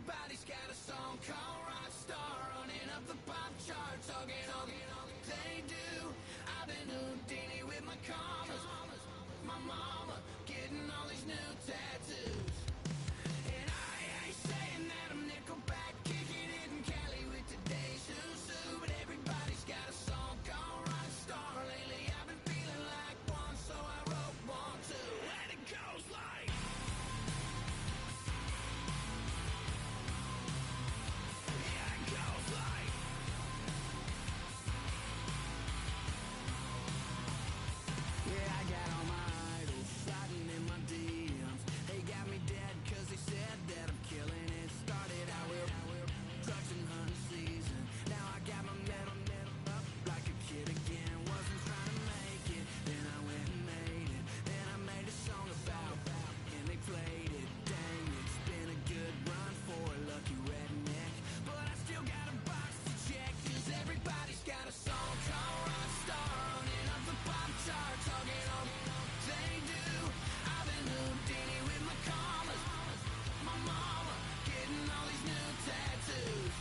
Everybody's got a song called rock star, running up the pop charts, talking all they do. I've been Houdini with my commas, my mama getting all these new tattoos. And I ain't saying that I'm Nickelback, kicking it in Cali with today's Susu. But everybody's got a song called rock star. Lately I've been feeling like one, so I wrote one too. And it goes like, yeah, it goes like, yeah, I got all my idols sliding in my DMs. They got me dead cause they said that I'm killing it. Started out with drugs and hunting season. Now I got my metal up like a kid again. Wasn't trying to make it, then I went and made it. Then I made a song about and they played it. Dang, it's been a good run for a lucky redneck. But I still got a box to check, cause everybody's got a song called Rockstar, running up the pop chart, talking all they do. I've been Houdini with my commas, my mama getting all these new tattoos.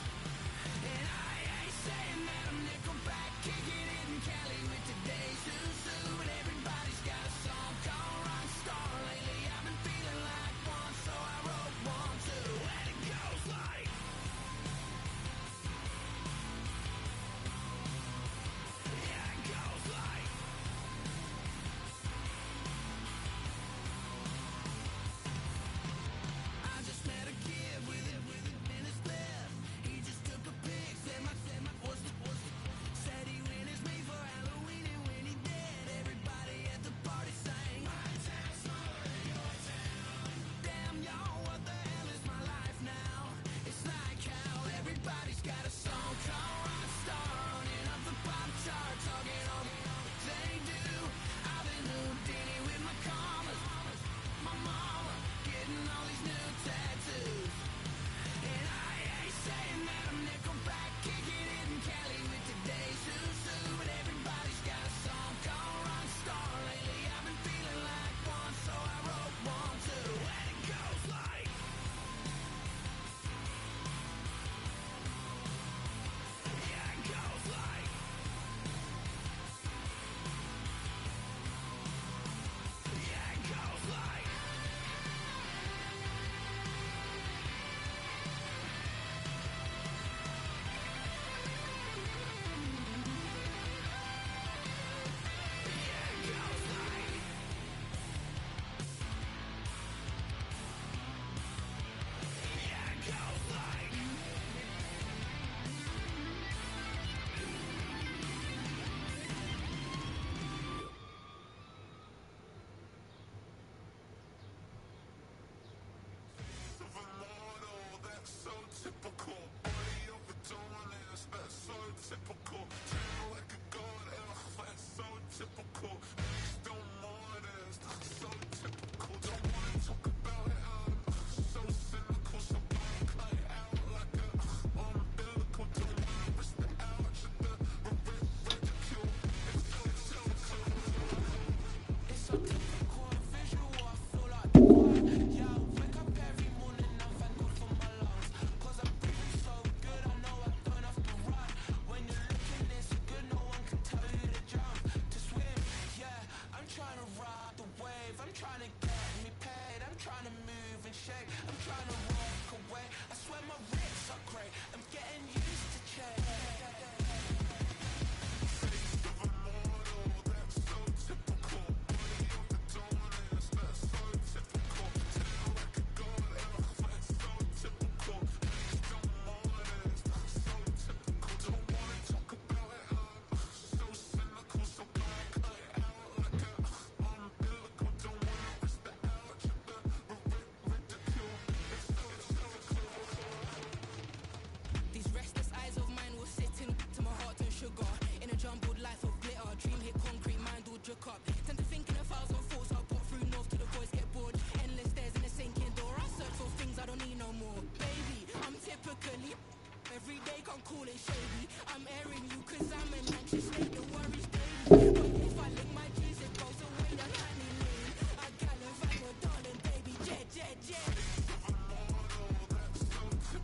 And I ain't saying that I'm Nickelback, kicking it in Cali with today's Susu. But everybody's got a song called Rockstar. Lately I've been feeling like one, so I wrote one too. And it goes like, yeah, it goes like, I just met a kid with it in his left. He just took a pic, said my said he witnessed me for Halloween, and when he did, everybody at the party sang, my town's smaller than your town. Damn y'all, what the hell is my life now? It's like how everybody's got a song called Rockstar, running up the pop chart, talking all they do. I've been Houdini with my commas, my mama getting all these new tattoos. And I ain't saying that I'm Nickelback, kicking it in Cali with today's Susu. But everybody's got a song called Rockstar. Lately I've been feeling like one, so I wrote one too. And it goes like, yeah, it goes like, yeah, it goes like, yeah, it goes like, yeah, it goes like. That's so typical. Body of a dominance, that's so typical. Treat like a god, that's so typical. Please don't mind us, that's so typical. Don't wanna talk about it, so cynical. So don't cut it out like a umbilical. Don't wanna risk the ouch of the ridicule. It's so typical. It's so typical and visual, I feel like the choir. Yeah, I wake up every morning and thank God for my lungs. Cause I'm breathing so good, I know I don't have to run. When you're looking this good, no one can tell you to jump, to swim. Yeah, I'm trying to ride the wave, I'm trying to get me paid, I'm trying to move and shake, I'm trying to walk away. I swear my wrists are great, I'm getting used to change. Taste of a mortal, that's so typical. Body of the dominance, that's so typical. Tell like a god, that's so typical. Please don't mind us, that's so typical. Don't wanna talk about it, so cynical. So don't cut it out like a umbilical. Don't wanna risk the ouch of the ridicule. It's so typical. These restless eyes of mine will sit in to my heart and sugar. In a jumbled life of glitter, dream hit concrete, mind all jerk up. Tend to think in a thousand thoughts, I'll put through north to the voice get bored. Endless stairs in a sinking door, I search for things I don't need no more. Baby, I'm typically every day can't call it shady. I'm airing you cause I'm an anxious state, the worries daily. But if I lick my G's, it goes away, the honey lean. I gallivant your darling baby, jet, jet, jet. That's so typical.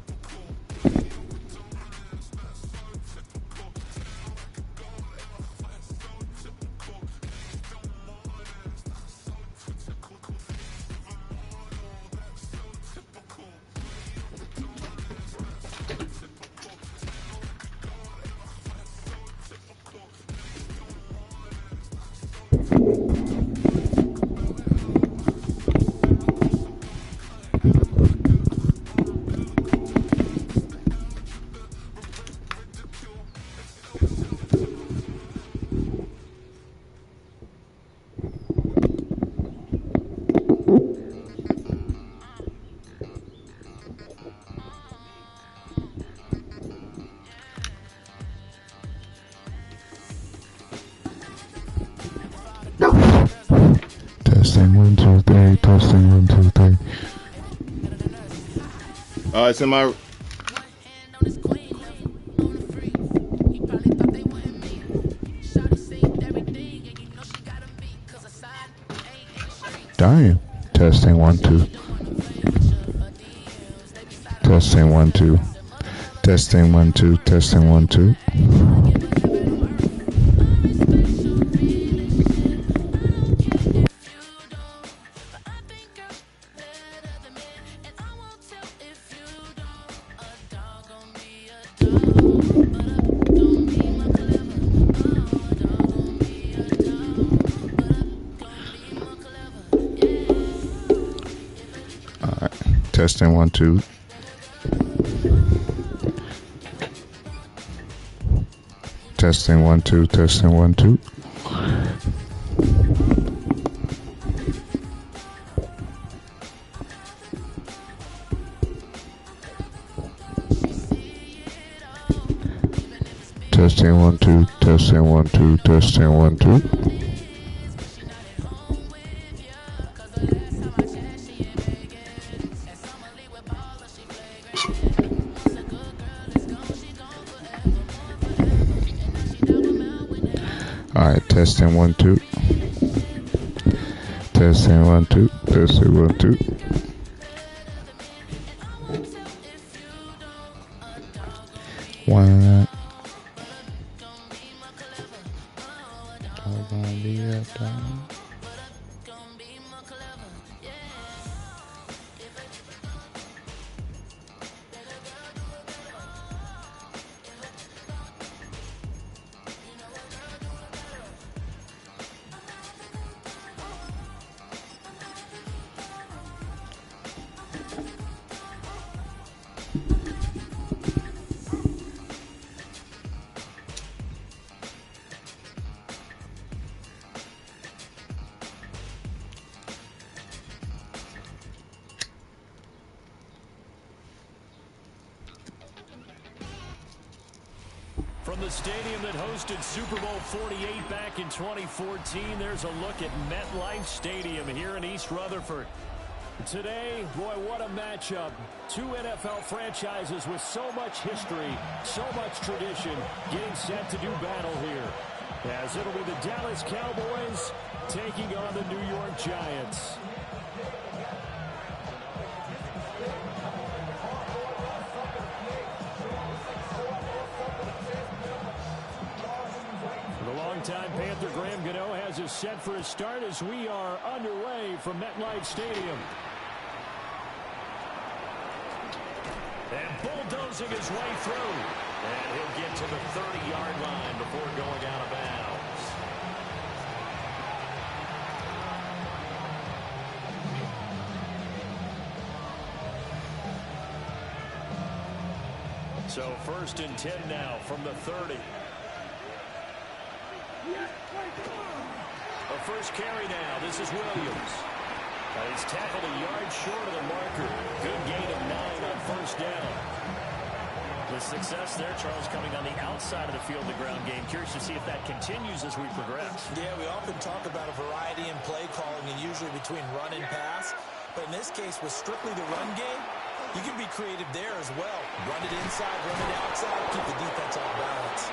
Testing 1 2 3. Testing 1 2 3. All right, so my Damn. Testing 1 2. Testing 1 2. Testing 1 2. Testing 1 2. Testing 1 2. Testing 1 2. Testing 1 2. Testing 1 2. Testing 1 2. Testing 1 2. Alright, testing 1 2. Testing 1 2. Testing 1 2. One. From the stadium that hosted Super Bowl 48 back in 2014, there's a look at MetLife Stadium here in East Rutherford. Today, boy, what a matchup. Two NFL franchises with so much history, so much tradition, getting set to do battle here. As it'll be the Dallas Cowboys taking on the New York Giants. Longtime Panther Graham Gano has us set for a start as we are underway from MetLife Stadium. And bulldozing his way through. And he'll get to the 30-yard line before going out of bounds. So 1st and 10 now from the 30. A first carry now. This is Williams. He's tackled a yard short of the marker. Good gain of 9 on 1st down. The success there, Charles, coming on the outside of the field, the ground game. Curious to see if that continues as we progress. Yeah, we often talk about a variety in play calling and usually between run and pass. But in this case, with strictly the run game, you can be creative there as well. Run it inside, run it outside, keep the defense off balance.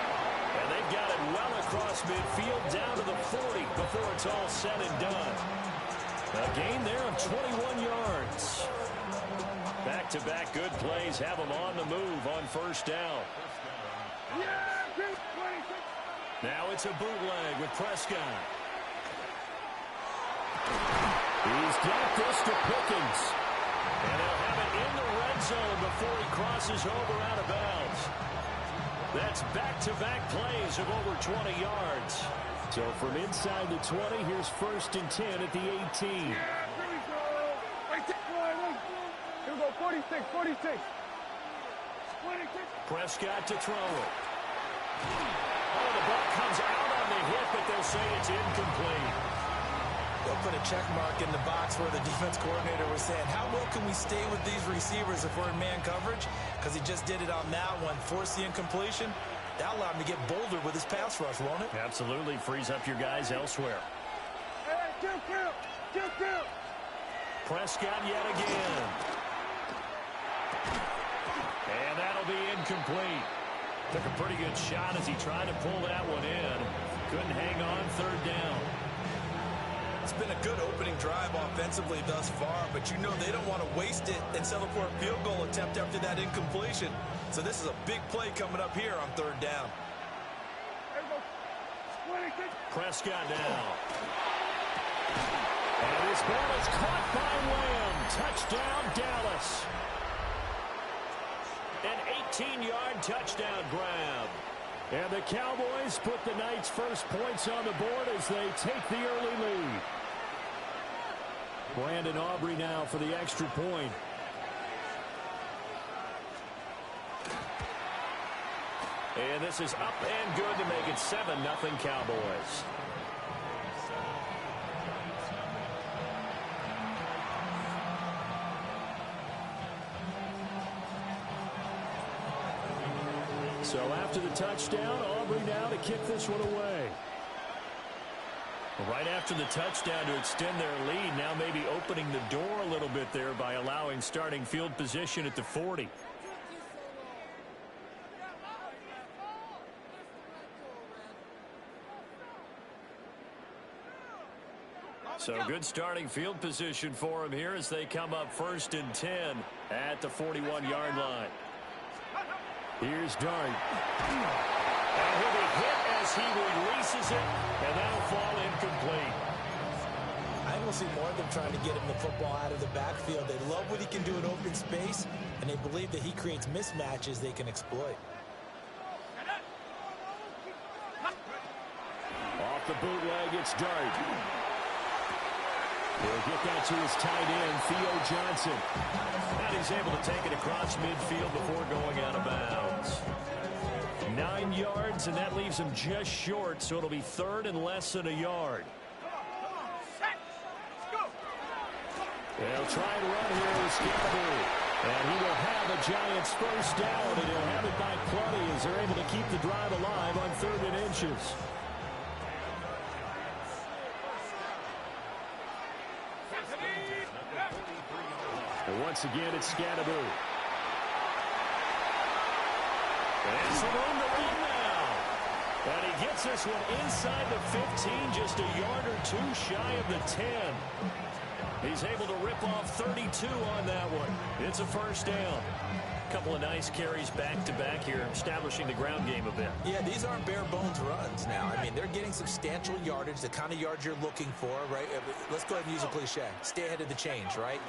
And they've got it well across midfield down to the 40 before it's all said and done. A gain there of 21 yards. Back-to-back good plays have them on the move on 1st down. Now it's a bootleg with Prescott. He's got this to Pickens. And they'll have it in the red zone before he crosses over out of bounds. That's back-to-back plays of over 20 yards. So from inside the 20, here's 1st and 10 at the 18. Yeah, here we go. Here we go, 46, 46. Prescott to throw it. Oh, the ball comes out on the hit, but they'll say it's incomplete. They'll put a check mark in the box where the defense coordinator was saying, how well can we stay with these receivers if we're in man coverage? Because he just did it on that one, forced the incompletion. That'll allow him to get bolder with his pass rush, won't it? Absolutely. Frees up your guys elsewhere. Hey, jump. Prescott yet again. And that'll be incomplete. Took a pretty good shot as he tried to pull that one in. Couldn't hang on 3rd down. It's been a good opening drive offensively thus far, but you know they don't want to waste it and settle for a field goal attempt after that incompletion. So this is a big play coming up here on 3rd down. Prescott now. And this ball is caught by Lamb. Touchdown, Dallas. An 18-yard touchdown grab. And the Cowboys put the night's first points on the board as they take the early lead. Brandon Aubrey now for the extra point. And this is up and good to make it 7-0 Cowboys. So after the touchdown, Aubrey now to kick this one away. Right after the touchdown to extend their lead, now maybe opening the door a little bit there by allowing starting field position at the 40. So good starting field position for him here as they come up 1st and 10 at the 41-yard line. Here's Dart. And he'll be hit as he releases it, and that'll fall incomplete. I think we'll see more of them trying to get him the football out of the backfield. They love what he can do in open space, and they believe that he creates mismatches they can exploit. Off the bootleg, it's Dart. He'll get that to his tight end, Theo Johnson. And he's able to take it across midfield before going out of bounds. 9 yards, and that leaves him just short, so it'll be 3rd and less than a yard. They'll try and run here with Scalaboo. And he will have a Giants first down, and he'll have it by plenty as they're able to keep the drive alive on 3rd and inches. And once again, it's Scalaboo. And some room to run now. And he gets this one inside the 15, just a yard or two shy of the 10. He's able to rip off 32 on that one. It's a first down. A couple of nice carries back-to-back here, establishing the ground game a bit. Yeah, these aren't bare-bones runs now. I mean, they're getting substantial yardage, the kind of yards you're looking for, right? Let's go ahead and use a cliche. Stay ahead of the change, right?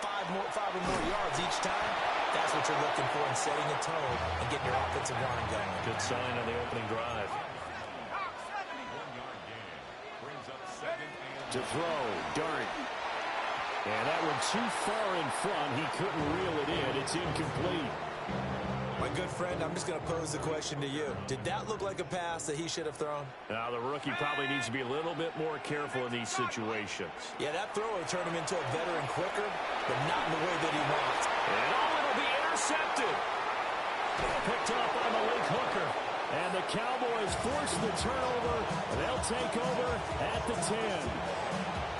Five or more yards each time. That's what you're looking for in setting a tone and getting your offensive line going. Good sign on the opening drive. To throw, Dart. And that one too far in front. He couldn't reel it in. It's incomplete. My good friend, I'm just going to pose the question to you. Did that look like a pass that he should have thrown? Now, the rookie probably needs to be a little bit more careful in these situations. Yeah, that throw will turn him into a veteran quicker, but not in the way that he wants. And it'll be intercepted. Picked up on the late hooker. And the Cowboys force the turnover. They'll take over at the 10.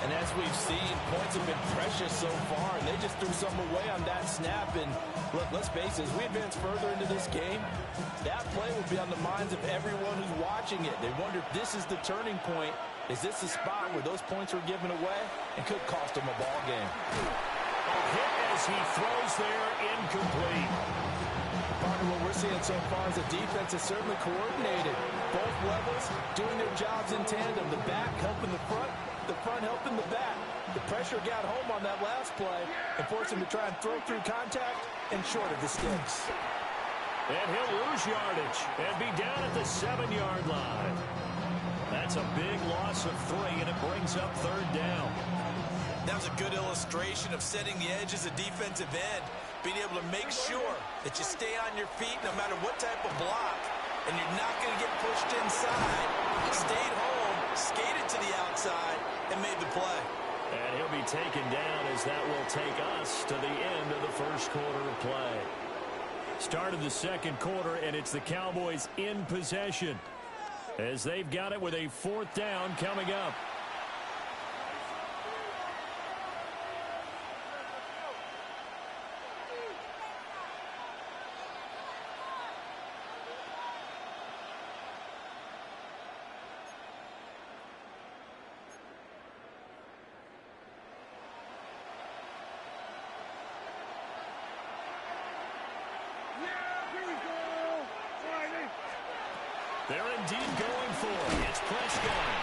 And as we've seen, points have been precious so far, and they just threw some away on that snap. And look, let's face it, as we advance further into this game, that play will be on the minds of everyone who's watching it. They wonder if this is the turning point. Is this the spot where those points are given away and could cost them a ball game? A hit as he throws there, incomplete. Part of what we're seeing so far is the defense is certainly coordinated. Both levels doing their jobs in tandem. The back helping the front helping the back. The pressure got home on that last play and forced him to try and throw through contact and short of the sticks. And he'll lose yardage and be down at the 7-yard line. That's a big loss of 3, and it brings up 3rd down. That was a good illustration of setting the edge as a defensive end, being able to make sure that you stay on your feet no matter what type of block, and you're not going to get pushed inside. Stayed home, skated to the outside, and made the play. And he'll be taken down as that will take us to the end of the first quarter of play. Start of the second quarter, and it's the Cowboys in possession as they've got it with a 4th down coming up. They're indeed going for it. It's Prescott.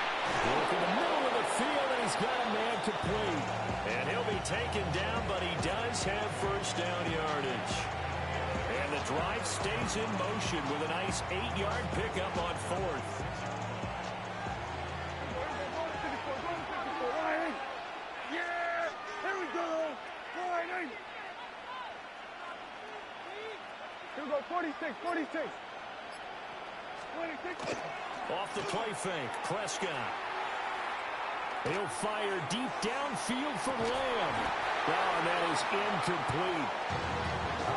Working the middle of the field, and he's got a man complete. And he'll be taken down, but he does have first down yardage. And the drive stays in motion with a nice 8-yard pickup on 4th. Yeah, here we go. Riding. Here we go, 46, 46. Off the play fake, Prescott. He'll fire deep downfield for Lamb. Oh, and that is incomplete.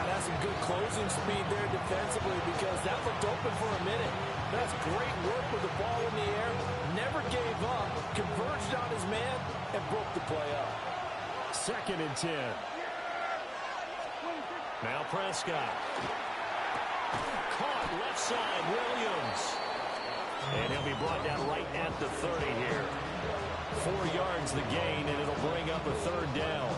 That's some good closing speed there defensively because that looked open for a minute. That's great work with the ball in the air. Never gave up, converged on his man, and broke the play up. 2nd and 10. Now Prescott. Caught left side, Williams. And he'll be brought down right at the 30 here. 4 yards the gain, and it'll bring up a 3rd down.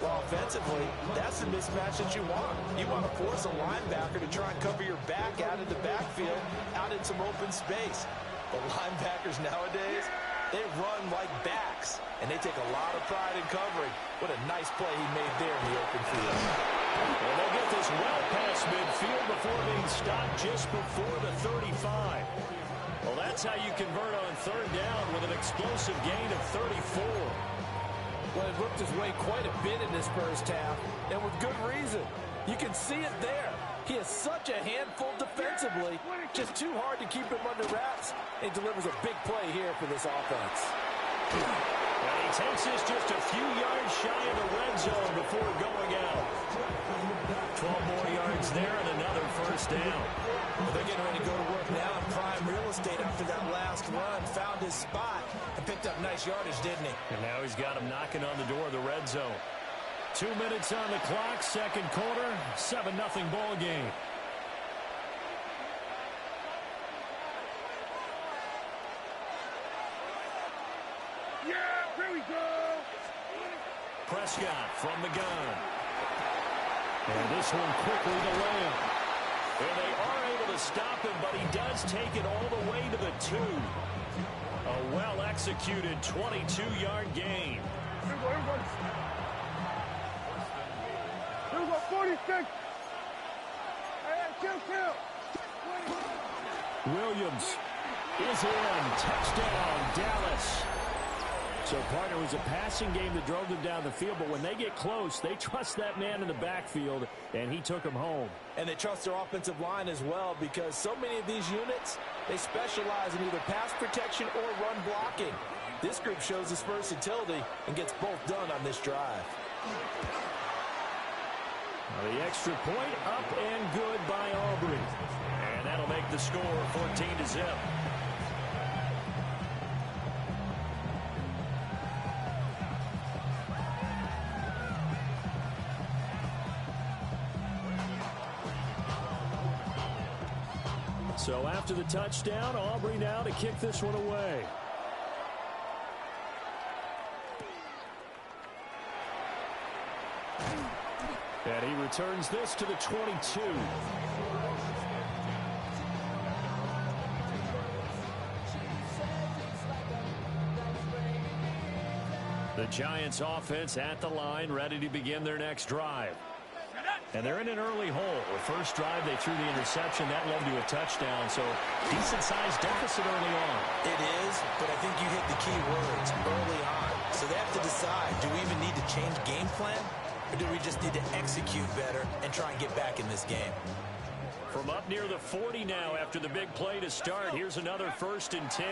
Well, offensively, that's the mismatch that you want. You want to force a linebacker to try and cover your back out in the backfield, out in some open space. The linebackers nowadays, they run like backs, and they take a lot of pride in covering. What a nice play he made there in the open field. Well, they'll get this well past midfield before being stopped just before the 35. Well, that's how you convert on 3rd down with an explosive gain of 34. Well, it looked his way quite a bit in this first half, and with good reason. You can see it there. He is such a handful defensively, just too hard to keep him under wraps, and delivers a big play here for this offense. And he takes this just a few yards shy of the red zone before going out. 12 more yards there and another first down. They're getting ready to go to work now in prime real estate after that last run. Found his spot and picked up nice yardage, didn't he? And now he's got him knocking on the door of the red zone. 2 minutes on the clock, second quarter, 7-0 ball game. Yeah, here we go. Prescott from the gun. And this one quickly to Lamb. And they are able to stop him, but he does take it all the way to the 2. A well-executed 22-yard gain. Here we go, here we go. Here we go, 46. Hey, kill. Williams is in. Touchdown, Dallas. So, partner, it was a passing game that drove them down the field, but when they get close, they trust that man in the backfield, and he took him home. And they trust their offensive line as well because so many of these units, they specialize in either pass protection or run blocking. This group shows its versatility and gets both done on this drive. The extra point up and good by Aubrey. And that'll make the score 14-0. So after the touchdown, Aubrey now to kick this one away. And he returns this to the 22. The Giants offense at the line, ready to begin their next drive. And they're in an early hole. The first drive, they threw the interception. That led to a touchdown. So decent-sized deficit early on. It is, but I think you hit the key words early on. So they have to decide, do we even need to change game plan? Or do we just need to execute better and try and get back in this game? From up near the 40 now after the big play to start. Here's another 1st and 10.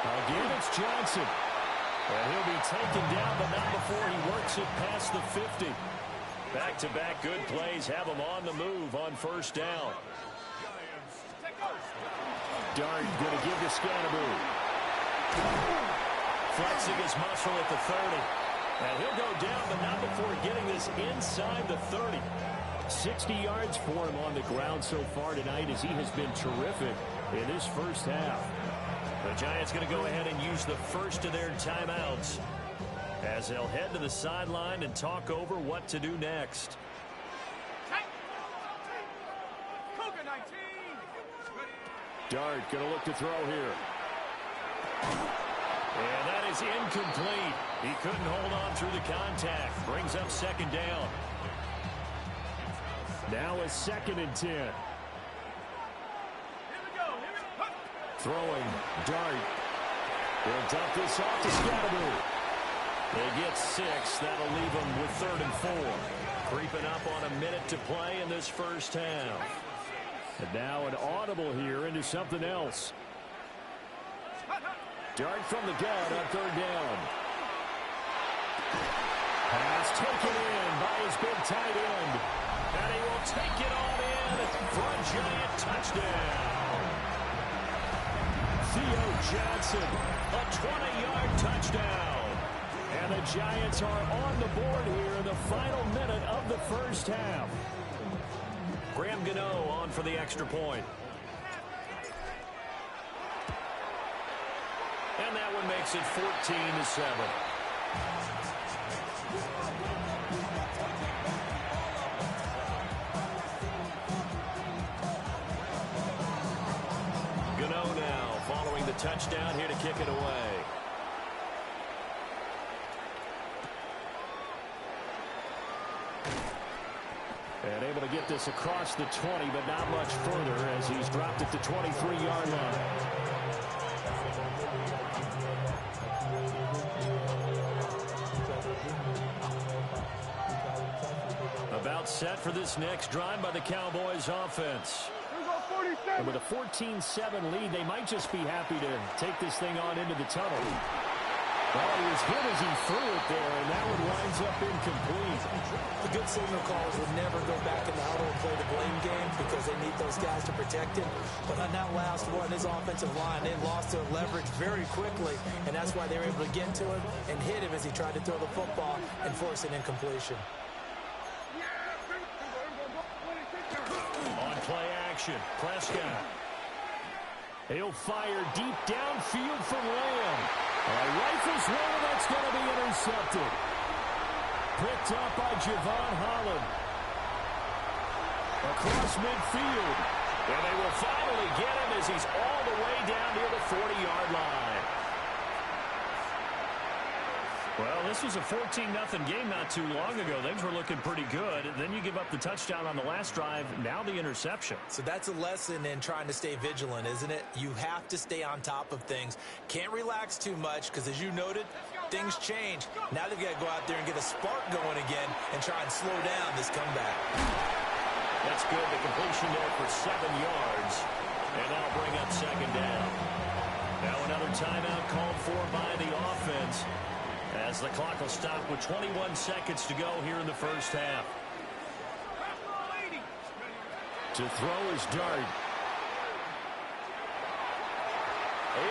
Again, it's Johnson. And he'll be taken down, but not before he works it past the 50. Back-to-back good plays have him on the move on 1st down. Dart going to give to Scannaboo. Flexing his muscle at the 30. And he'll go down, but not before getting this inside the 30. 60 yards for him on the ground so far tonight as he has been terrific in this first half. The Giants going to go ahead and use the first of their timeouts as they'll head to the sideline and talk over what to do next. Dart going to look to throw here. And that is incomplete. He couldn't hold on through the contact. Brings up 2nd down. Now a 2nd and 10. Throwing, Dart. He'll dump this off to Scannaboo. They get 6. That'll leave them with 3rd and 4. Creeping up on a minute to play in this first half. And now an audible here into something else. Dart from the gun on 3rd down. Pass taken in by his big tight end. And he will take it on in for a Giant touchdown. Theo Johnson, a 20-yard touchdown. And the Giants are on the board here in the final minute of the first half. Graham Gano on for the extra point. And that one makes it 14-7. Gano now following the touchdown here to kick it away. And able to get this across the 20, but not much further as he's dropped at the 23-yard line. About set for this next drive by the Cowboys offense. And with a 14-7 lead, they might just be happy to take this thing on into the tunnel. Well, he was hit as he threw it there, and that one winds up incomplete. The good signal callers would never go back in the huddle and play the blame game because they need those guys to protect him. But on that last one, his offensive line, they lost their leverage very quickly, and that's why they were able to get to him and hit him as he tried to throw the football and force an incompletion. On play action, Prescott. He'll fire deep downfield from Lamb. Rifles one that's going to be intercepted. Picked up by Javon Holland. Across midfield. And they will finally get him as he's all the way down near the 40-yard line. Well, this was a 14-0 game not too long ago. Things were looking pretty good. Then you give up the touchdown on the last drive. Now the interception. So that's a lesson in trying to stay vigilant, isn't it? You have to stay on top of things. Can't relax too much because, as you noted, things change. Now they've got to go out there and get a spark going again and try and slow down this comeback. That's good. The completion there for 7 yards. And that'll bring up 2nd down. Now another timeout called for by the offense, as the clock will stop with 21 seconds to go here in the first half. To throw is Dart.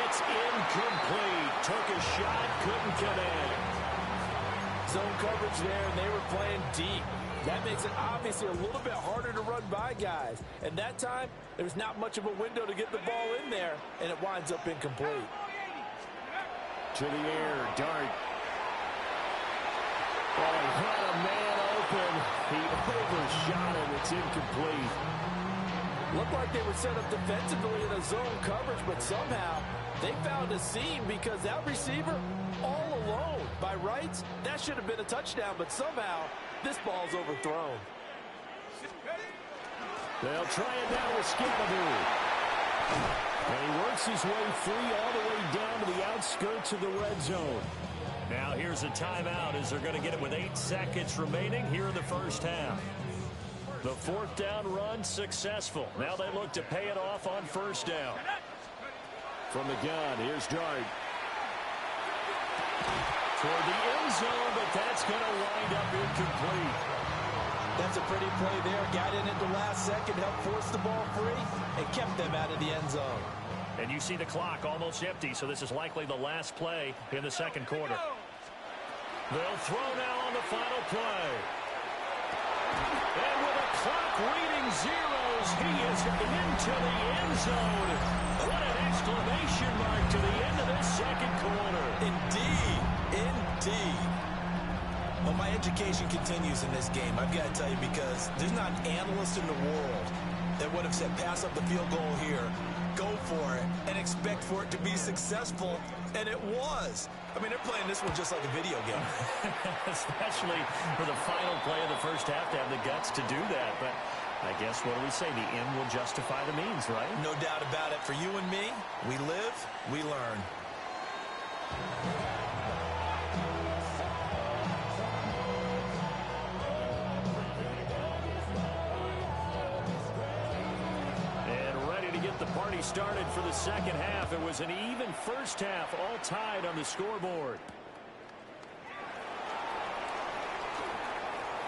It's incomplete. Took a shot, couldn't connect. Zone coverage there, and they were playing deep. That makes it obviously a little bit harder to run by guys. And that time, there's not much of a window to get the ball in there, and it winds up incomplete. To the air, Dart. Oh, he had a man open. He overshot him. It's incomplete. Looked like they were set up defensively in a zone coverage, but somehow they found a seam because that receiver all alone. By rights, that should have been a touchdown, but somehow This ball's overthrown. They'll try it now with Scatterby. And he works his way free all the way down to the outskirts of the red zone. Now here's a timeout as they're going to get it with 8 seconds remaining here in the first half. The fourth down run successful. Now they look to pay it off on first down. From the gun, here's Dart. Toward the end zone, but that's going to wind up incomplete. That's a pretty play there. Got in at the last second, helped force the ball free, and kept them out of the end zone. And you see the clock almost empty, so this is likely the last play in the second quarter. They'll throw now on the final play. And with a clock reading zeros, he is into the end zone. What an exclamation mark to the end of this second quarter. Indeed. Indeed. Well, my education continues in this game, I've got to tell you, because there's not an analyst in the world that would have said pass up the field goal here, go for it, and expect for it to be successful, and it was. I mean, they're playing this one just like a video game. Especially for the final play of the first half to have the guts to do that. But I guess, what do we say? The end will justify the means, right? No doubt about it. For you and me, we live, we learn. The party started for the second half. It was an even first half, all tied on the scoreboard.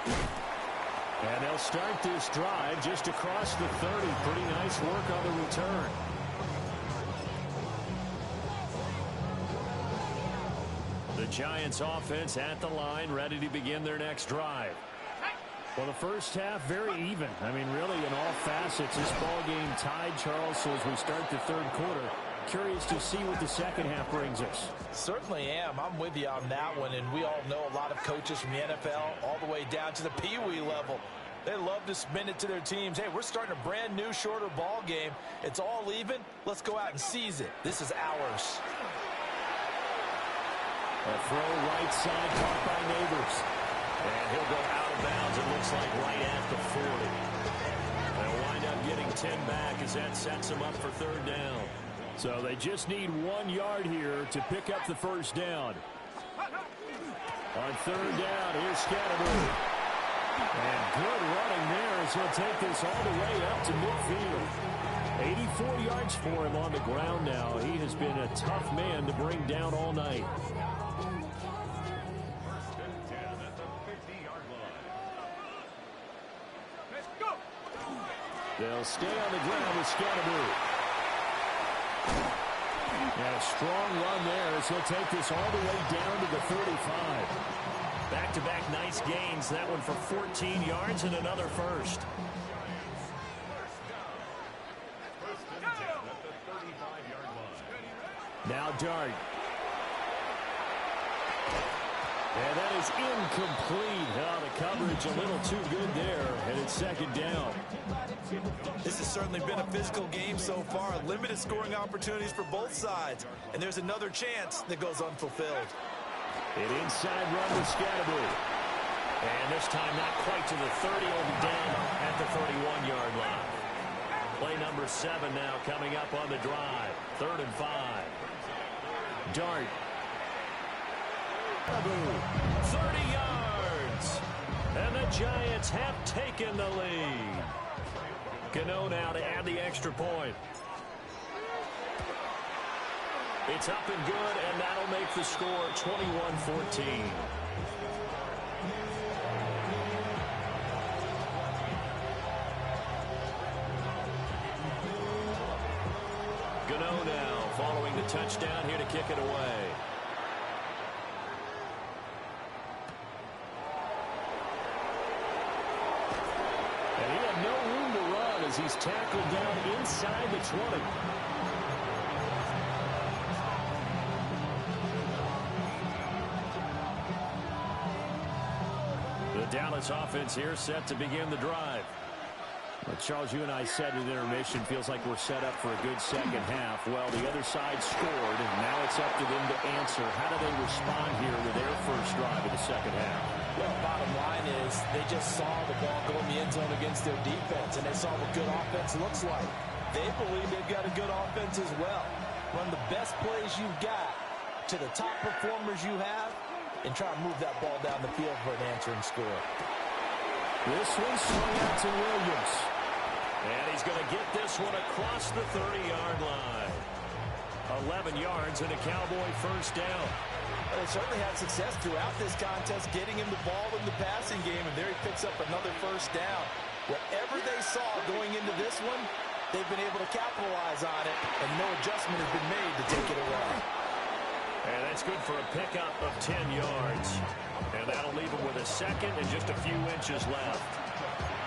And they'll start this drive just across the 30. Pretty nice work on the return. The Giants offense at the line, ready to begin their next drive. Well, the first half, very even. I mean, really, in all facets, this ball game tied, Charles. So as we start the third quarter, curious to see what the second half brings us. Certainly am. I'm with you on that one. And we all know a lot of coaches from the NFL all the way down to the Pee-wee level. They love to spin it to their teams. Hey, we're starting a brand new, shorter ball game. It's all even. Let's go out and seize it. This is ours. A throw right side caught by Neighbors. And he'll go out of bounds, it looks like, right at the 40. They'll wind up getting 10 back as that sets them up for third down. So they just need 1 yard here to pick up the first down. On third down, here's Scatterby. And good running there as he'll take this all the way up to midfield. 84 yards for him on the ground now. He has been a tough man to bring down all night. They'll stay on the ground with Scatterby. And a strong run there as he'll take this all the way down to the 35. Back-to-back nice gains. That one for 14 yards and another first. Now Dart. And that is incomplete. Oh, the coverage a little too good there, and it's second down. This has certainly been a physical game so far. Limited scoring opportunities for both sides. And there's another chance that goes unfulfilled. An inside run with Scatterby. And this time not quite to the 30, only down at the 31-yard line. Play number 7 now coming up on the drive. 3rd and 5. Dart. 30 yards. And the Giants have taken the lead. Gano now to add the extra point. It's up and good, and that'll make the score 21-14. Gano now following the touchdown here to kick it away. And he had no room to run as he's tackled down inside the 20. The Dallas offense here set to begin the drive. Well, Charles, you and I said at intermission, feels like we're set up for a good second half. Well, the other side scored, and now it's up to them to answer. How do they respond here with their first drive of the second half? Well, bottom line is they just saw the ball go in the end zone against their defense, and they saw what good offense looks like. They believe they've got a good offense as well. Run the best plays you've got to the top performers you have and try to move that ball down the field for an answering score. This one swung out to Williams. And he's going to get this one across the 30-yard line. 11 yards and a Cowboy first down. Well, they certainly had success throughout this contest, getting him the ball in the passing game, and there he picks up another first down. Whatever they saw going into this one, they've been able to capitalize on it, and no adjustment has been made to take it away. And that's good for a pickup of 10 yards. And that'll leave him with a second and just a few inches left.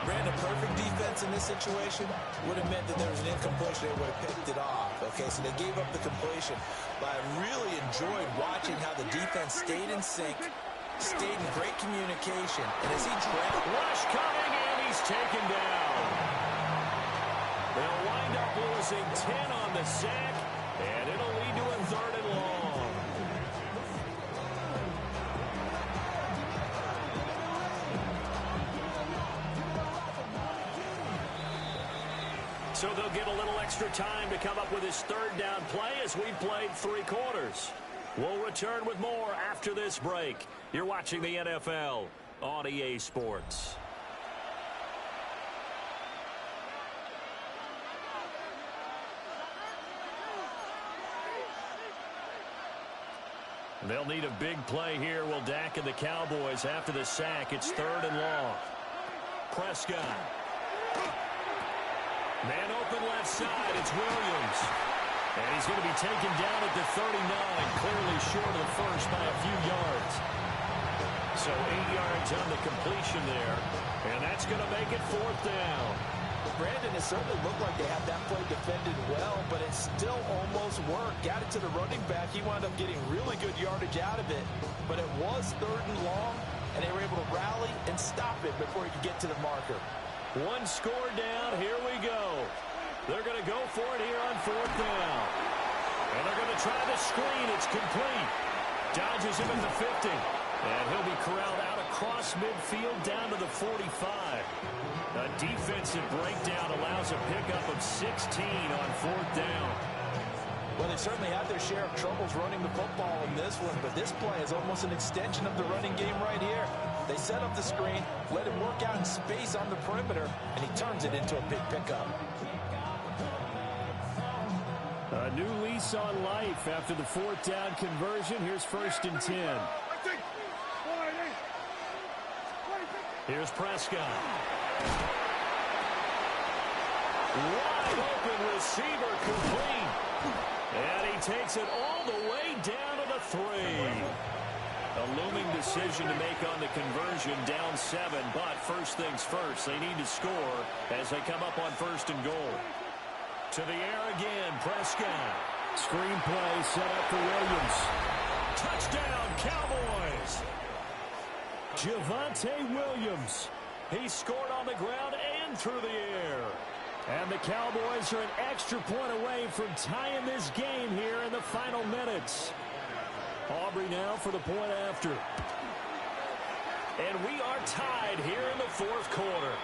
Brandon, perfect defense in this situation would have meant that there was an incompletion. They would have picked it off. Okay, so they gave up the completion. But I really enjoyed watching how the defense stayed in sync, stayed in great communication. And as he tracked, rush coming, and he's taken down. They'll wind up losing 10 on the sack, and it'll lead to a 3rd and long. So they'll get a little extra time to come up with his 3rd down play as we've played 3 quarters. We'll return with more after this break. You're watching the NFL on EA Sports. They'll need a big play here. Will Dak and the Cowboys after the sack. It's 3rd and long. Prescott. Man open left side, it's Williams. And he's going to be taken down at the 39, clearly short of the first by a few yards. So 8 yards on the completion there, and that's going to make it 4th down. Brandon, it certainly looked like they had that play defended well, but it still almost worked. Got it to the running back. He wound up getting really good yardage out of it, but it was 3rd and long, and they were able to rally and stop it before he could get to the marker. One score down. Here we go. They're going to go for it here on 4th down. And they're going to try the screen. It's complete. Dodges him at the 50. And he'll be corralled out across midfield down to the 45. A defensive breakdown allows a pickup of 16 on 4th down. Well, they certainly had their share of troubles running the football in this one, but this play is almost an extension of the running game right here. They set up the screen, let him work out in space on the perimeter, and he turns it into a big pickup. A new lease on life after the 4th down conversion. Here's 1st and 10. Here's Prescott. Wide open receiver complete. And he takes it all the way down to the 3. A looming decision to make on the conversion, down 7, but first things first, they need to score as they come up on 1st and goal. To the air again, Prescott. Screenplay set up for Williams. Touchdown, Cowboys! Javonte Williams. He scored on the ground and through the air. And the Cowboys are an extra point away from tying this game here in the final minutes. Aubrey now for the point after. And we are tied here in the 4th quarter.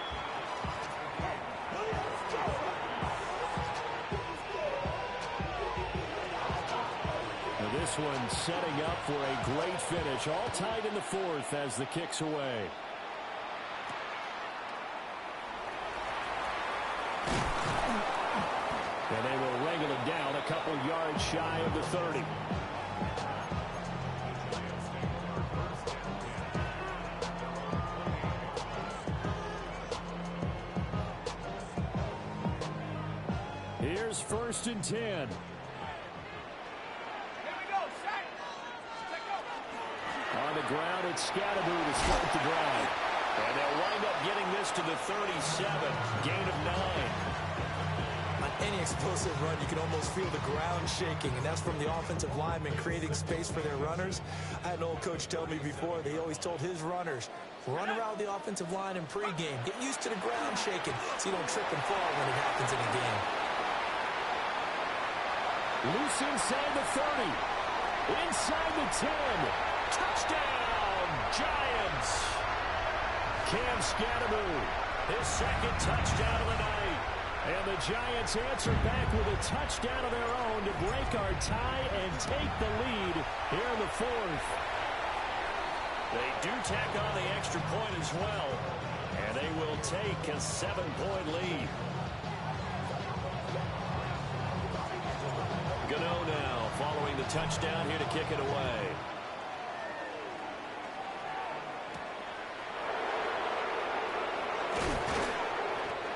Now this one setting up for a great finish. All tied in the 4th as the kick's away. And they will wrangle it down a couple yards shy of the 30. Here's 1st and 10. On the ground, it's Scatterboo to start the drive. And they'll wind up getting this to the 37. Gain of 9. On any explosive run, you can almost feel the ground shaking, and that's from the offensive linemen creating space for their runners. I had an old coach tell me before that he always told his runners, run around the offensive line in pregame. Get used to the ground shaking so you don't trip and fall when it happens in a game. Loose inside the 30. Inside the 10. Touchdown, Giants! Cam Scatteroo, his second touchdown of the night. And the Giants answer back with a touchdown of their own to break our tie and take the lead here in the fourth. They do tack on the extra point as well, and they will take a 7-point lead. Gano now following the touchdown here to kick it away.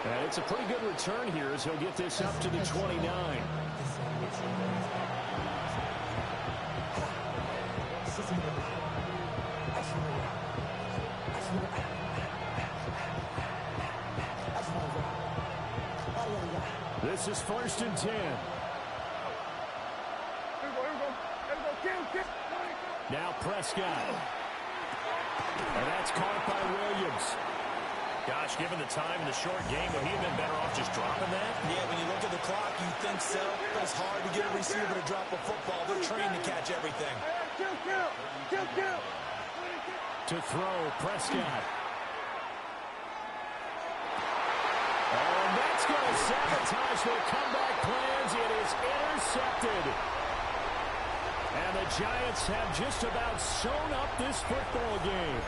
And it's a pretty good return here as he'll get this up to the 29. This is 1st and 10. Now Prescott. And that's caught by Williams. Gosh, given the time in the short game, would he have been better off just dropping that? Yeah, when you look at the clock, you think so. But it's hard to get a receiver to drop a football. They're trained to catch everything. To throw, Prescott. And that's going to sabotage their comeback plans. It is intercepted. And the Giants have just about sewn up this football game.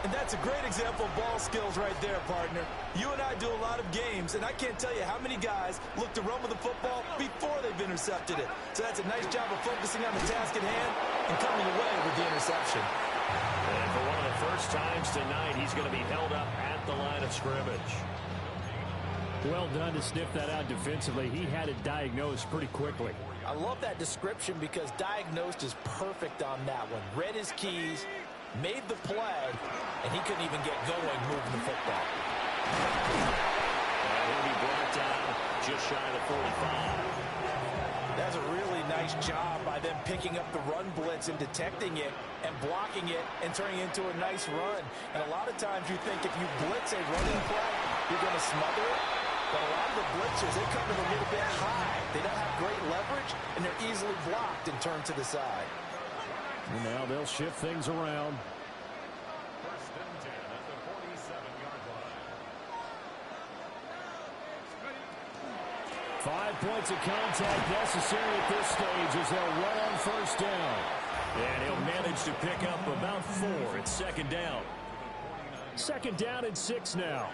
And that's a great example of ball skills right there, partner. You and I do a lot of games, and I can't tell you how many guys look to run with the football before they've intercepted it. So that's a nice job of focusing on the task at hand and coming away with the interception. And for one of the first times tonight, he's going to be held up at the line of scrimmage. Well done to sniff that out defensively. He had it diagnosed pretty quickly. I love that description because diagnosed is perfect on that one. Read his keys, made the play, and he couldn't even get going moving the football. And he'll be brought down just shy of the 45. That's a really nice job by them picking up the run blitz and detecting it and blocking it and turning it into a nice run. And a lot of times you think if you blitz a running play, you're going to smother it. But a lot of the blitzers, they come in a little bit high. They don't have great leverage, and they're easily blocked and turned to the side. And now they'll shift things around. 1st and 10 at the 47-yard line. 5 points of contact necessary at this stage as they'll run on 1st down. And he'll manage to pick up about 4 at 2nd down. 2nd down and 6 now.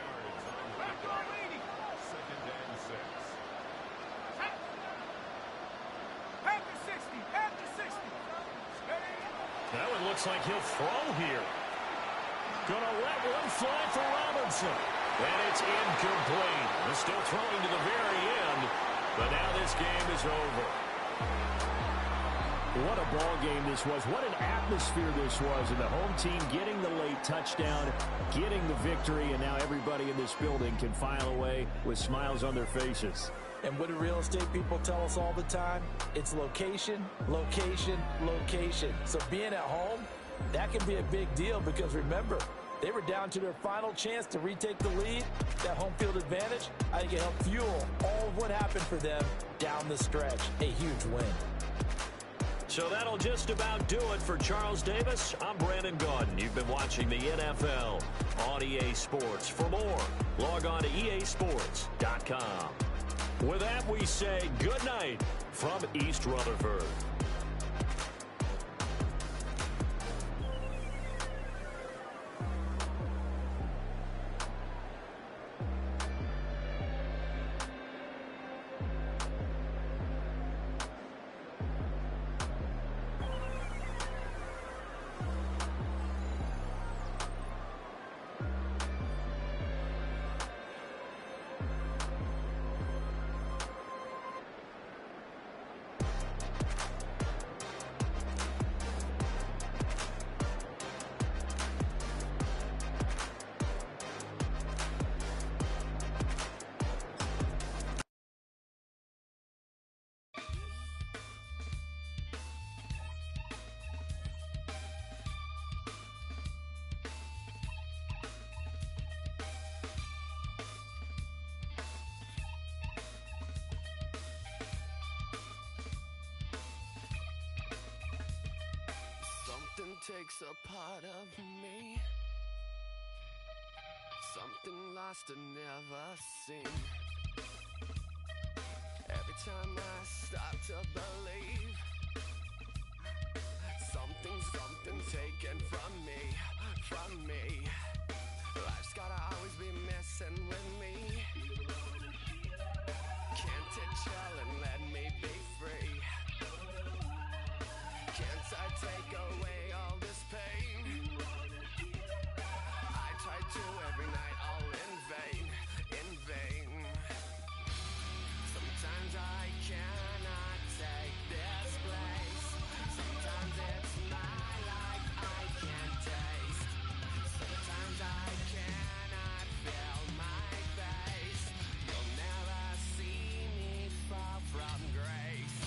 That one looks like he'll throw here. Gonna let one fly for Robinson. And it's incomplete. They're still throwing to the very end. But now this game is over. What a ball game this was. What an atmosphere this was. And the home team getting the late touchdown, getting the victory, and now everybody in this building can file away with smiles on their faces. And what do real estate people tell us all the time? It's location, location, location. So being at home, that can be a big deal because remember, they were down to their final chance to retake the lead. That home field advantage, I think it helped fuel all of what happened for them down the stretch. A huge win. So that'll just about do it for Charles Davis. I'm Brandon Gaudin. You've been watching the NFL on EA Sports. For more, log on to easports.com. With that, we say good night from East Rutherford. Something takes a part of me. something lost and never seen. Every time I start to believe something taken from me. Life's gotta always be messing with me. Can't it chill and let me be free? Can't I take away all this pain? I try to every night, all in vain. Sometimes I cannot take this place. Sometimes it's my life I can't taste. Sometimes I cannot feel my face. You'll never see me fall from grace.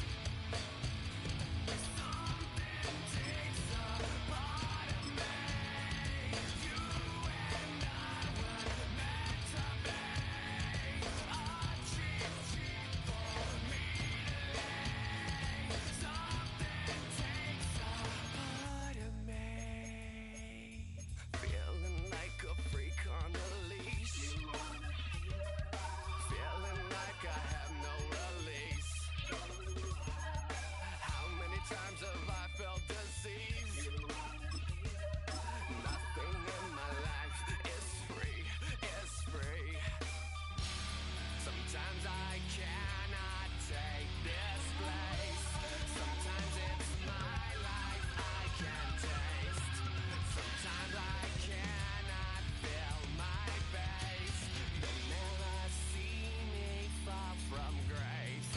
Something takes a part of me. You and I were meant to be. A cheap for me to lay. Something takes a part of me. Feeling like a freak on a leash. Feeling like I have no release. How many times have I felt disease? Nothing in my life is free. Sometimes I cannot take this place. Sometimes it's my life I can't taste. Sometimes I cannot feel my face. You'll never see me fall from grace.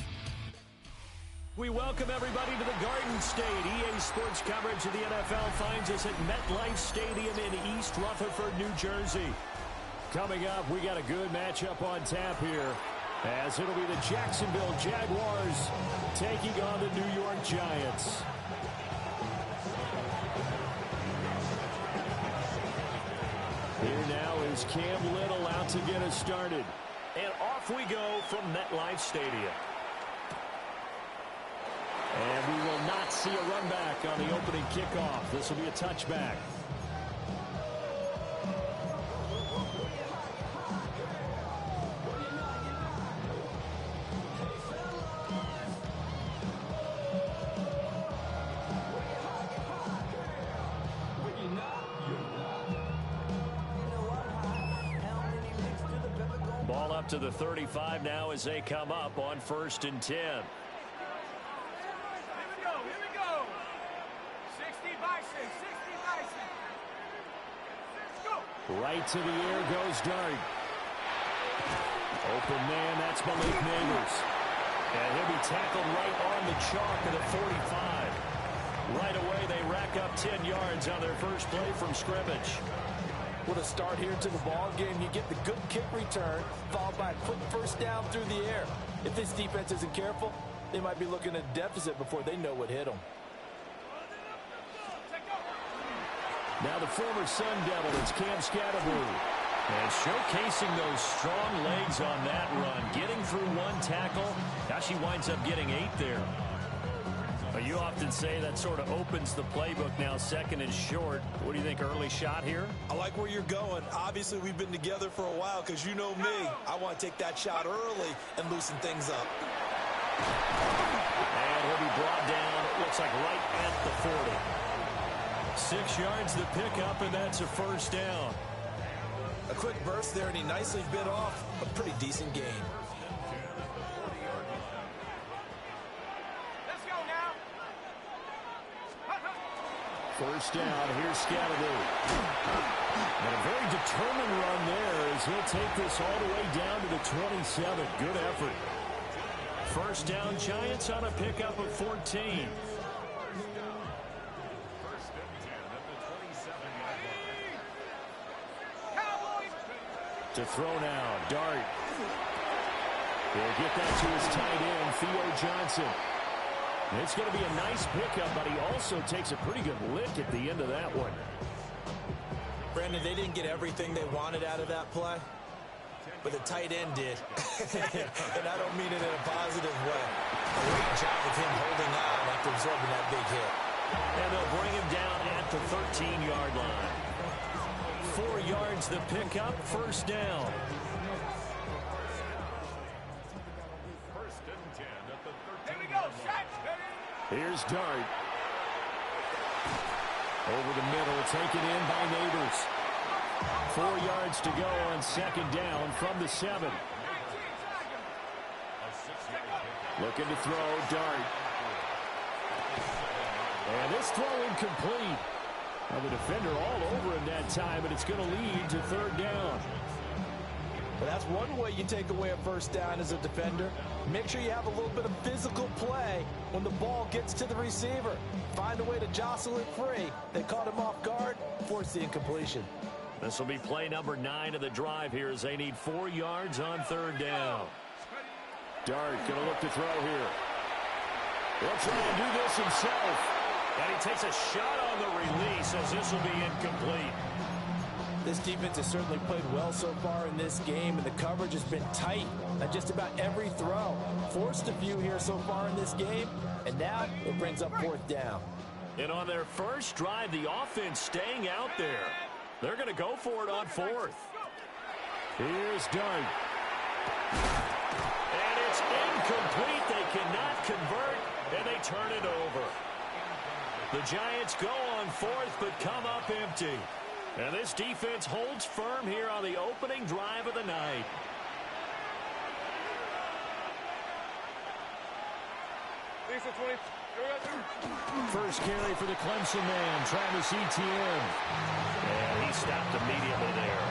We welcome everybody to the Garden State. EA Sports coverage of the NFL finds us at MetLife Stadium in East Rutherford, New Jersey. Coming up, we got a good matchup on tap here, as it'll be the Jacksonville Jaguars taking on the New York Giants. Here now is Cam Little out to get us started. And off we go from MetLife Stadium. And we will not see a run back on the opening kickoff. This will be a touchback. Ball up to the 35 now as they come up on 1st and 10. Here we go. 60 Bison. Let's go. Right to the air goes Dart. Open man, that's Malik Neighbors. And he'll be tackled right on the chalk of the 45. Right away, they rack up 10 yards on their first play from scrimmage. What a start here to the ball game. You get the good kick return, followed by a quick first down through the air. If this defense isn't careful, they might be looking at a deficit before they know what hit them. Now the former Sun Devil, it's Cam Scatterbury. And showcasing those strong legs on that run. Getting through one tackle. Now she winds up getting 8 there. But you often say that sort of opens the playbook now, 2nd and short. What do you think, early shot here? I like where you're going. Obviously, we've been together for a while because you know me. I want to take that shot early and loosen things up. And he'll be brought down, it looks like right at the 40. 6 yards the pickup, and that's a first down. A quick burst there, and he nicely bit off a pretty decent gain. Let's go now. First down, here's Scatterbury. And a very determined run there as he'll take this all the way down to the 27. Good effort. First down, Giants on a pickup of 14. To throw now, Dart. He'll get that to his tight end, Theo Johnson. And it's going to be a nice pickup, but he also takes a pretty good lick at the end of that one. Brandon, they didn't get everything they wanted out of that play, but the tight end did. And I don't mean it in a positive way. Great job of him holding on after absorbing that big hit. And they'll bring him down at the 13-yard line. 4 yards yards, the pickup, first down. First and 10 at the 13. Here we go, Shaq. Here's Dart. Over the middle, taken in by Neighbors. 4 yards to go on second down from the 7. Looking to throw, Dart. And this throw incomplete. Well, the defender all over him that time, and it's going to lead to third down. Well, that's one way you take away a first down as a defender. Make sure you have a little bit of physical play when the ball gets to the receiver. Find a way to jostle it free. They caught him off guard, forced the incompletion. This will be play number 9 of the drive here as they need 4 yards on third down. Dart going to look to throw here. He'll try to do this himself. And he takes a shot on the release as this will be incomplete. This defense has certainly played well so far in this game, and the coverage has been tight on just about every throw. Forced a few here so far in this game, and now it brings up fourth down. And on their first drive, the offense staying out there. They're going to go for it on fourth. Here's Dart. And it's incomplete. They cannot convert, and they turn it over. The Giants go on fourth, but come up empty. And this defense holds firm here on the opening drive of the night. First carry for the Clemson man, Travis Etienne. And he stopped immediately there.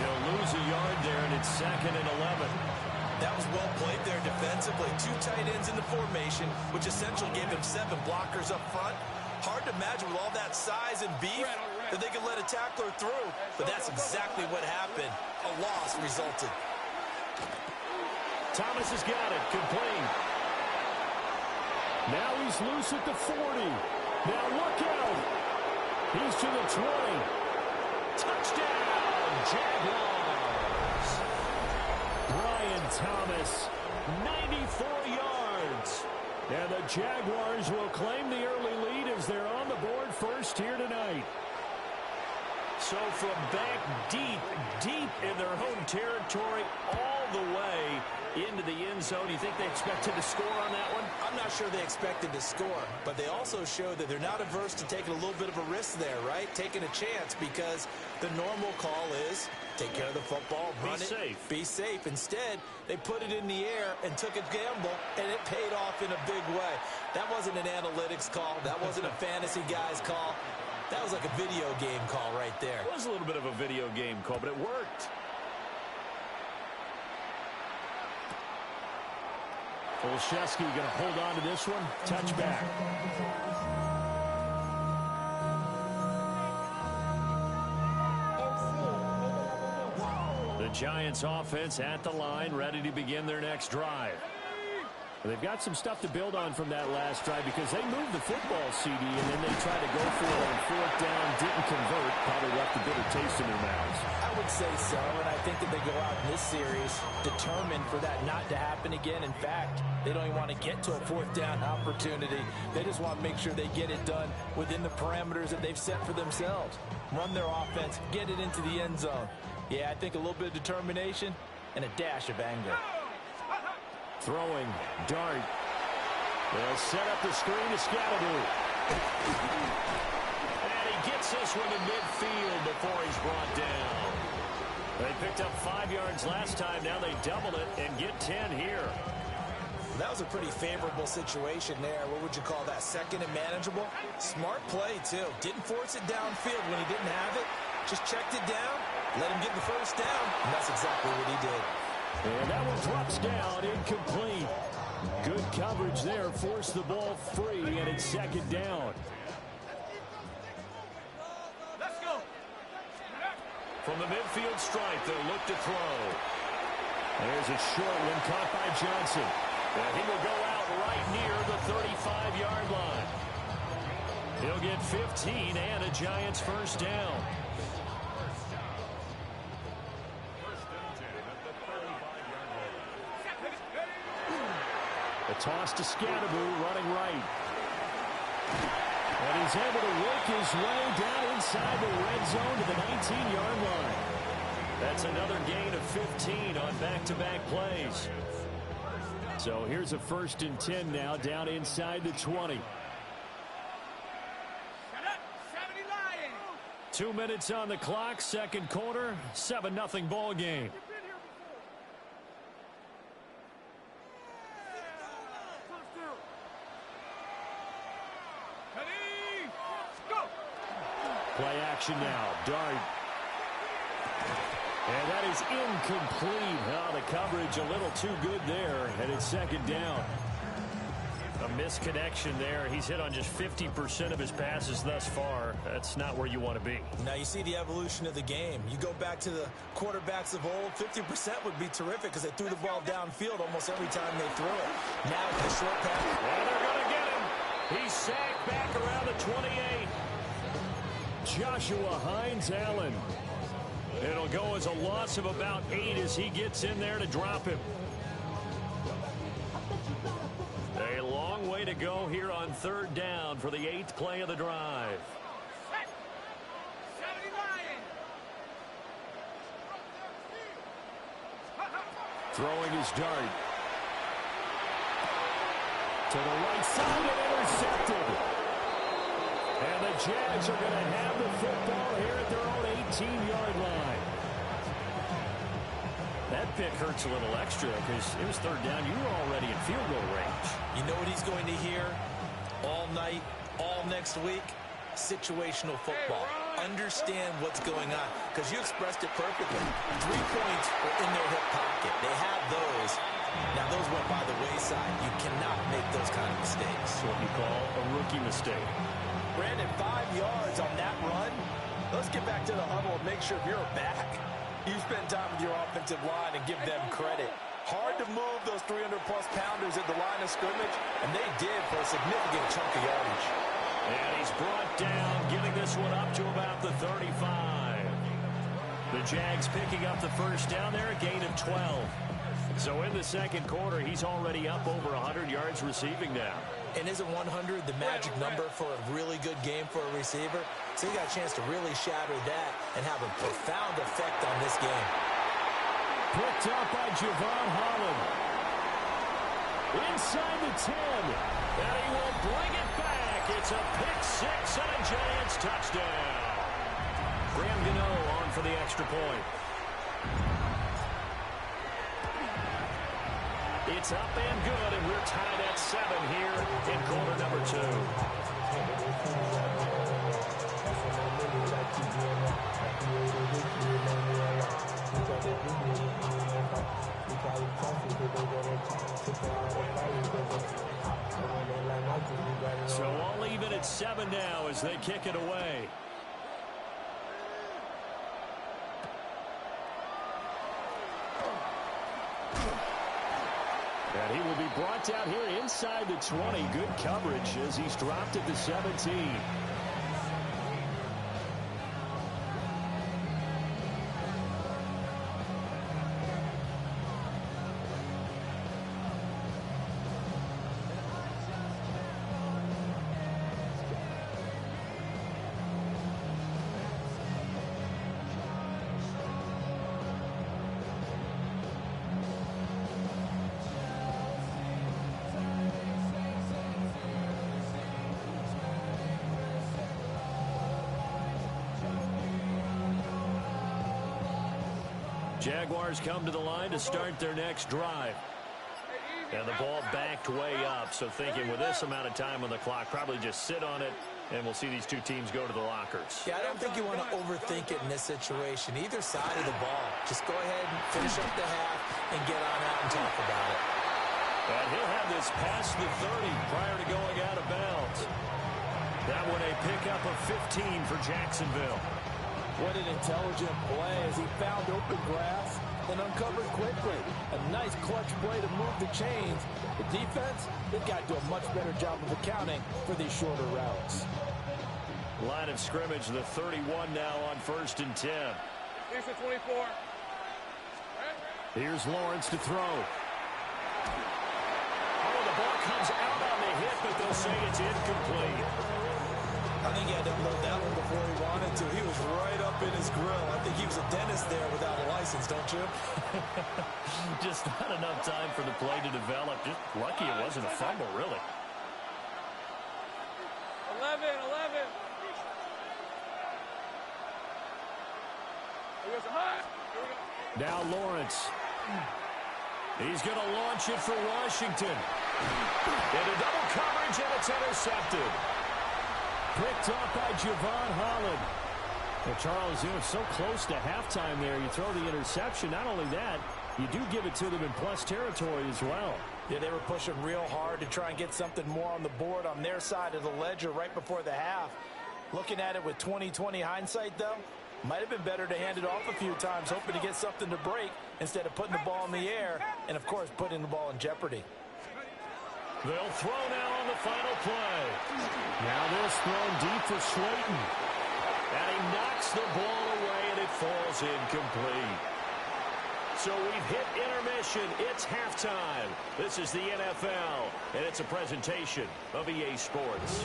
He'll lose a yard there, and it's 2nd and 11. That was well played there defensively. 2 tight ends in the formation, which essentially gave them 7 blockers up front. Hard to imagine with all that size and beef that they could let a tackler through. But that's exactly what happened. A loss resulted. Thomas has got it. Complete. Now he's loose at the 40. Now look out. He's to the 20. Touchdown, Jaguars. Brian Thomas, 94 yards. And the Jaguars will claim the early lead as they're on the board first here tonight. So from back deep in their home territory all the way into the end zone, you think they expected to score on that one? I'm not sure they expected to score, but they also showed that they're not averse to taking a little bit of a risk there, right? Taking a chance, because the normal call is take care of the football, run it, be safe. Instead, they put it in the air and took a gamble, and it paid off in a big way. That wasn't an analytics call. That wasn't a fantasy guy's call. That was like a video game call right there. It was a little bit of a video game call, but it worked. Olszewski going to hold on to this one. Touchback. The Giants offense at the line, ready to begin their next drive. They've got some stuff to build on from that last drive because they moved the football, CD, and then they tried to go for it on fourth down, didn't convert, probably left a bitter taste in their mouths. I would say so, and I think that they go out in this series determined for that not to happen again. In fact, they don't even want to get to a fourth down opportunity. They just want to make sure they get it done within the parameters that they've set for themselves. Run their offense, get it into the end zone. Yeah, I think a little bit of determination and a dash of anger. Throwing, Dart. They'll set up the screen to Scatteroo. And he gets this one to midfield before he's brought down. They picked up 5 yards last time. Now they double it and get 10 here. That was a pretty favorable situation there. What would you call that? Second and manageable? Smart play, too. Didn't force it downfield when he didn't have it. Just checked it down, let him get the first down, and that's exactly what he did. And that one drops down, incomplete. Good coverage there, forced the ball free, and it's second down. Let's go. From the midfield stripe, they'll look to throw. There's a short one caught by Johnson. And he will go out right near the 35-yard line. He'll get 15 and a Giants first down. A toss to Scatteroo, running right. And he's able to work his way down inside the red zone to the 19-yard line. That's another gain of 15 on back-to-back plays. So here's a 1st and 10 now, down inside the 20. 2 minutes on the clock, second quarter, 7-0 ball game. Play action now. Dart. And that is incomplete. Oh, the coverage a little too good there, and it's second down. A misconnection there. He's hit on just 50% of his passes thus far. That's not where you want to be. Now you see the evolution of the game. You go back to the quarterbacks of old, 50% would be terrific because they threw the ball downfield almost every time they threw it. Now with the short pass. And they're going to get him. He's sacked back around the 28. Joshua Hines-Allen. It'll go as a loss of about 8 as he gets in there to drop him. A long way to go here on 3rd down for the 8th play of the drive. Throwing his dart. To the right side and intercepted. And the Jags are going to have the football here at their own 18-yard line. That pick hurts a little extra because it was 3rd down. You were already in field goal range. You know what he's going to hear all night, all next week? Situational football. Understand what's going on because you expressed it perfectly. 3 points were in their hip pocket. They have those. Now, those went by the wayside. You cannot make those kind of mistakes. What you call a rookie mistake. Brandon, 5 yards on that run. Let's get back to the huddle and make sure you're back. You spend time with your offensive line and give them credit. Hard to move those 300-plus pounders at the line of scrimmage, and they did for a significant chunk of yardage. And he's brought down, getting this one up to about the 35. The Jags picking up the 1st down there, a gain of 12. So in the second quarter, he's already up over 100 yards receiving now. And isn't 100 the magic number for a really good game for a receiver? So you got a chance to really shatter that and have a profound effect on this game. Picked up by Javon Holland. Inside the 10. And he will bring it back. It's a pick 6 and a Giants touchdown. Graham Gano on for the extra point. It's up and good, and we're tied at 7 here in quarter number 2. So all even at 7 now as they kick it away. And he will be brought down here inside the 20. Good coverage as he's dropped at the 17. Jaguars come to the line to start their next drive. And the ball backed way up, so thinking with this amount of time on the clock, probably just sit on it, and we'll see these two teams go to the lockers. Yeah, I don't think you want to overthink it in this situation. Either side of the ball. Just go ahead and finish up the half and get on out and talk about it. And he'll have this past the 30 prior to going out of bounds. That one a pickup of 15 for Jacksonville. What an intelligent play as he found open grass and uncovered quickly. A nice clutch play to move the chains. The defense, they've got to do a much better job of accounting for these shorter routes. Line of scrimmage, the 31 now on 1st and 10. Here's the 24. Here's Lawrence to throw. Oh, the ball comes out on the hit, but they'll say it's incomplete. think he had to unload that one before he wanted to. He was right up in his grill. I think he was a dentist there without a license, don't you? Just not enough time for the play to develop. Just lucky it wasn't a fumble, really. 11. Now Lawrence. He's going to launch it for Washington. Into double coverage, and it's intercepted. Picked up by Javon Holland. Well, Charles, so close to halftime there. You throw the interception. Not only that, you do give it to them in plus territory as well. Yeah, they were pushing real hard to try and get something more on the board on their side of the ledger right before the half. Looking at it with 20/20 hindsight, though, might have been better to hand it off a few times, hoping to get something to break instead of putting the ball in the air and, of course, putting the ball in jeopardy. They'll throw now on the final play. Now this thrown deep for Slayton. And he knocks the ball away, and it falls incomplete. So we've hit intermission. It's halftime. This is the NFL, and it's a presentation of EA Sports.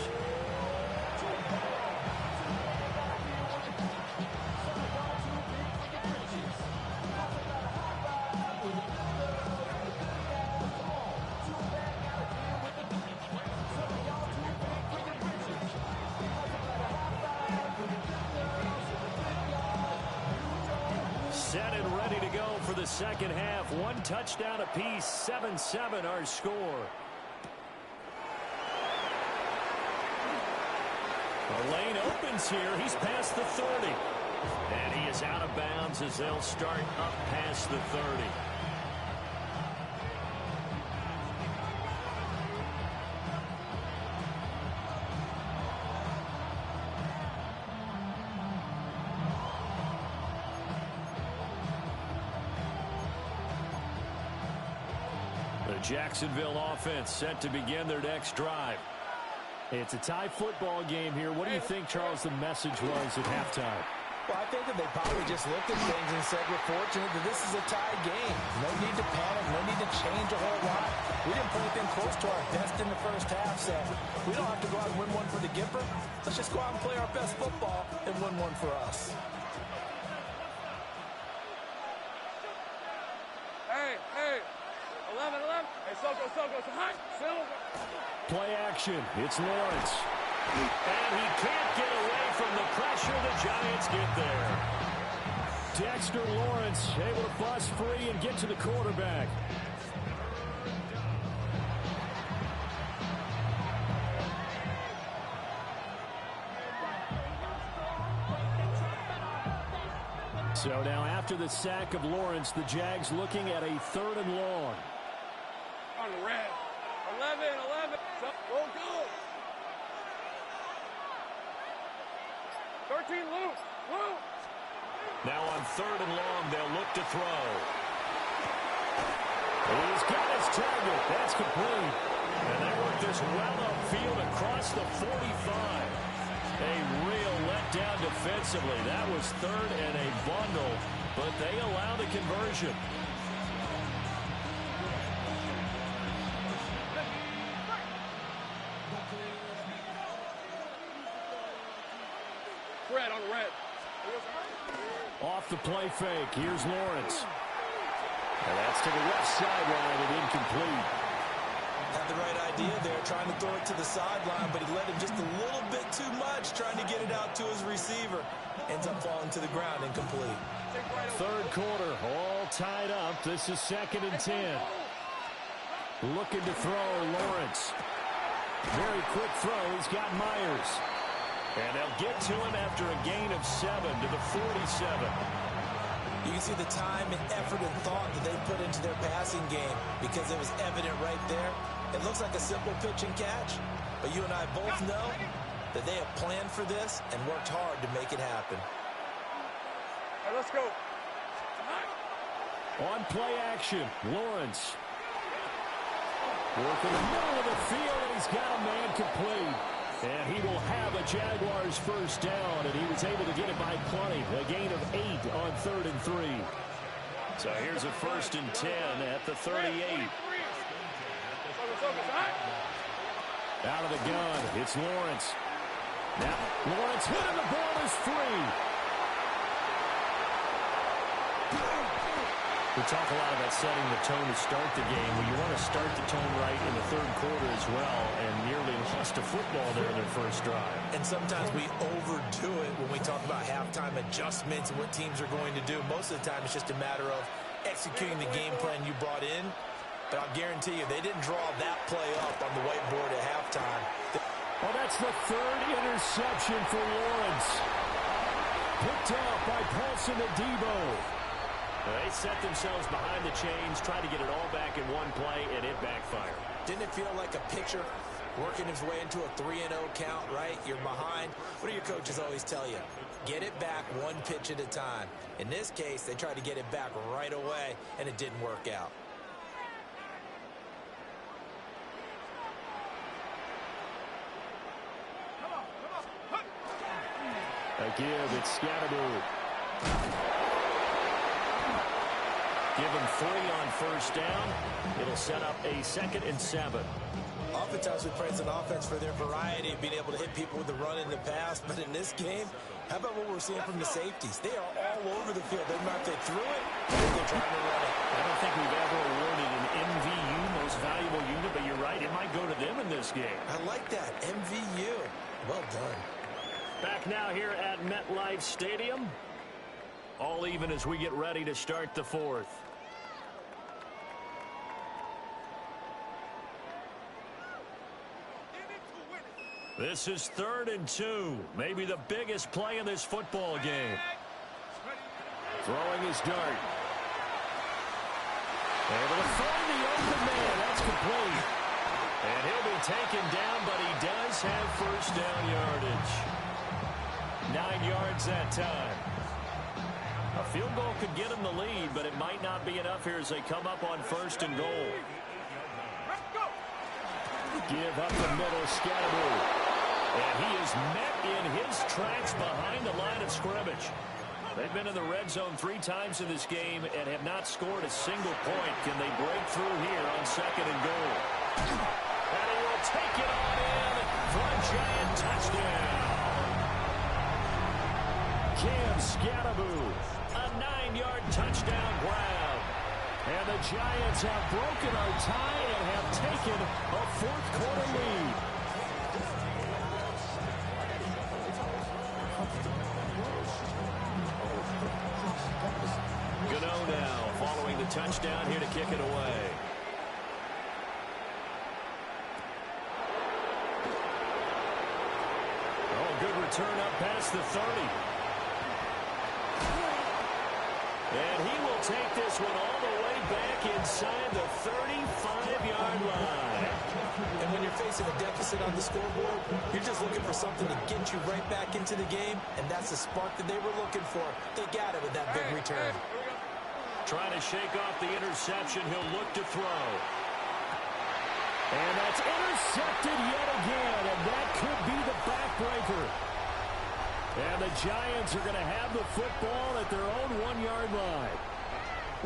Set and ready to go for the second half. One touchdown apiece, 7-7 our score. The lane opens here. He's past the 30. And he is out of bounds as they'll start up past the 30. Jacksonville offense set to begin their next drive. It's a tie football game here. What do you think, Charles, the message was at halftime? Well, I think that they probably just looked at things and said, we're fortunate that this is a tie game. No need to panic. No need to change a whole lot. We didn't put anything close to our best in the first half, so we don't have to go out and win one for the Gipper. Let's just go out and play our best football and win one for us. Hey. 11. Hey, Soko. Silver. Play action. It's Lawrence. And he can't get away from the pressure. The Giants get there. Dexter Lawrence able to bust free and get to the quarterback. So now after the sack of Lawrence, the Jags looking at a 3rd and long. On the red. 11. Go. 13, Luke. Now on 3rd and long, they'll look to throw. He's got his target. That's complete. And they work this well upfield across the 45. A real letdown defensively. That was 3rd and a bundle, but they allow the conversion. Red on the red. Off the play fake. Here's Lawrence. And that's to the left sideline and incomplete. Had the right idea there, trying to throw it to the sideline, but he let him just a little bit too much, trying to get it out to his receiver. Ends up falling to the ground, incomplete. 3rd quarter, all tied up. This is 2nd and 10. Looking to throw, Lawrence. Very quick throw. He's got Myers. And they'll get to him after a gain of 7 to the 47. You can see the time and effort and thought that they put into their passing game because it was evident right there. It looks like a simple pitch and catch, but you and I both know that they have planned for this and worked hard to make it happen. All right, let's go. On play action, Lawrence. Working the middle of the field, and he's got a man complete. And he will have a Jaguars first down, and he was able to get it by plenty. A gain of 8 on 3rd and 3. So here's a 1st and 10 at the 38. Out of the gun, it's Lawrence. Now, Lawrence hit and the ball is free. We talk a lot about setting the tone to start the game. Well, you want to start the tone right in the third quarter as well, and nearly lost a football there in their first drive. And sometimes we overdo it when we talk about halftime adjustments and what teams are going to do. Most of the time, it's just a matter of executing the game plan you brought in. But I'll guarantee you, they didn't draw that play up on the whiteboard at halftime. Well, that's the third interception for Lawrence. Picked off by Paulson Adebo. They set themselves behind the chains, tried to get it all back in one play, and it backfired. Didn't it feel like a pitcher working his way into a 3-0 count, right? You're behind. What do your coaches always tell you? Get it back one pitch at a time. In this case, they tried to get it back right away, and it didn't work out. A give, it's Scatterbo. Give him 3 on first down. It'll set up a 2nd and 7. Oftentimes we praise an offense for their variety of being able to hit people with the run and the pass, but in this game, how about what we're seeing from the safeties? They are all over the field. Doesn't matter if they threw it or if they're trying to run it. I don't think we've ever awarded an MVU, most valuable unit, but you're right, it might go to them in this game. I like that, MVU. Well done. Back now here at MetLife Stadium. All even as we get ready to start the fourth. This is 3rd and 2. Maybe the biggest play in this football game. Throwing his dart. Able to find the open man. That's complete. And he'll be taken down, but he does have first down yardage. 9 yards that time. A field goal could get him the lead, but it might not be enough here as they come up on 1st and goal. Give up the middle, Scatterbo. And he is met in his tracks behind the line of scrimmage. They've been in the red zone 3 times in this game and have not scored a single point. Can they break through here on 2nd and goal? And he will take it on in for a giant touchdown. Cam Scatterbo, a 9-yard touchdown grab. And the Giants have broken our tie and have taken a 4th quarter lead. Gano now following the touchdown here to kick it away. Oh, good return up past the 30. And he will take this one all the way back inside the 35-yard line. And when you're facing a deficit on the scoreboard, you're just looking for something to get you right back into the game, and that's the spark that they were looking for. They got it with that big return. Trying to shake off the interception. He'll look to throw. And that's intercepted yet again, and that could be the backbreaker. And the Giants are going to have the football at their own 1-yard line.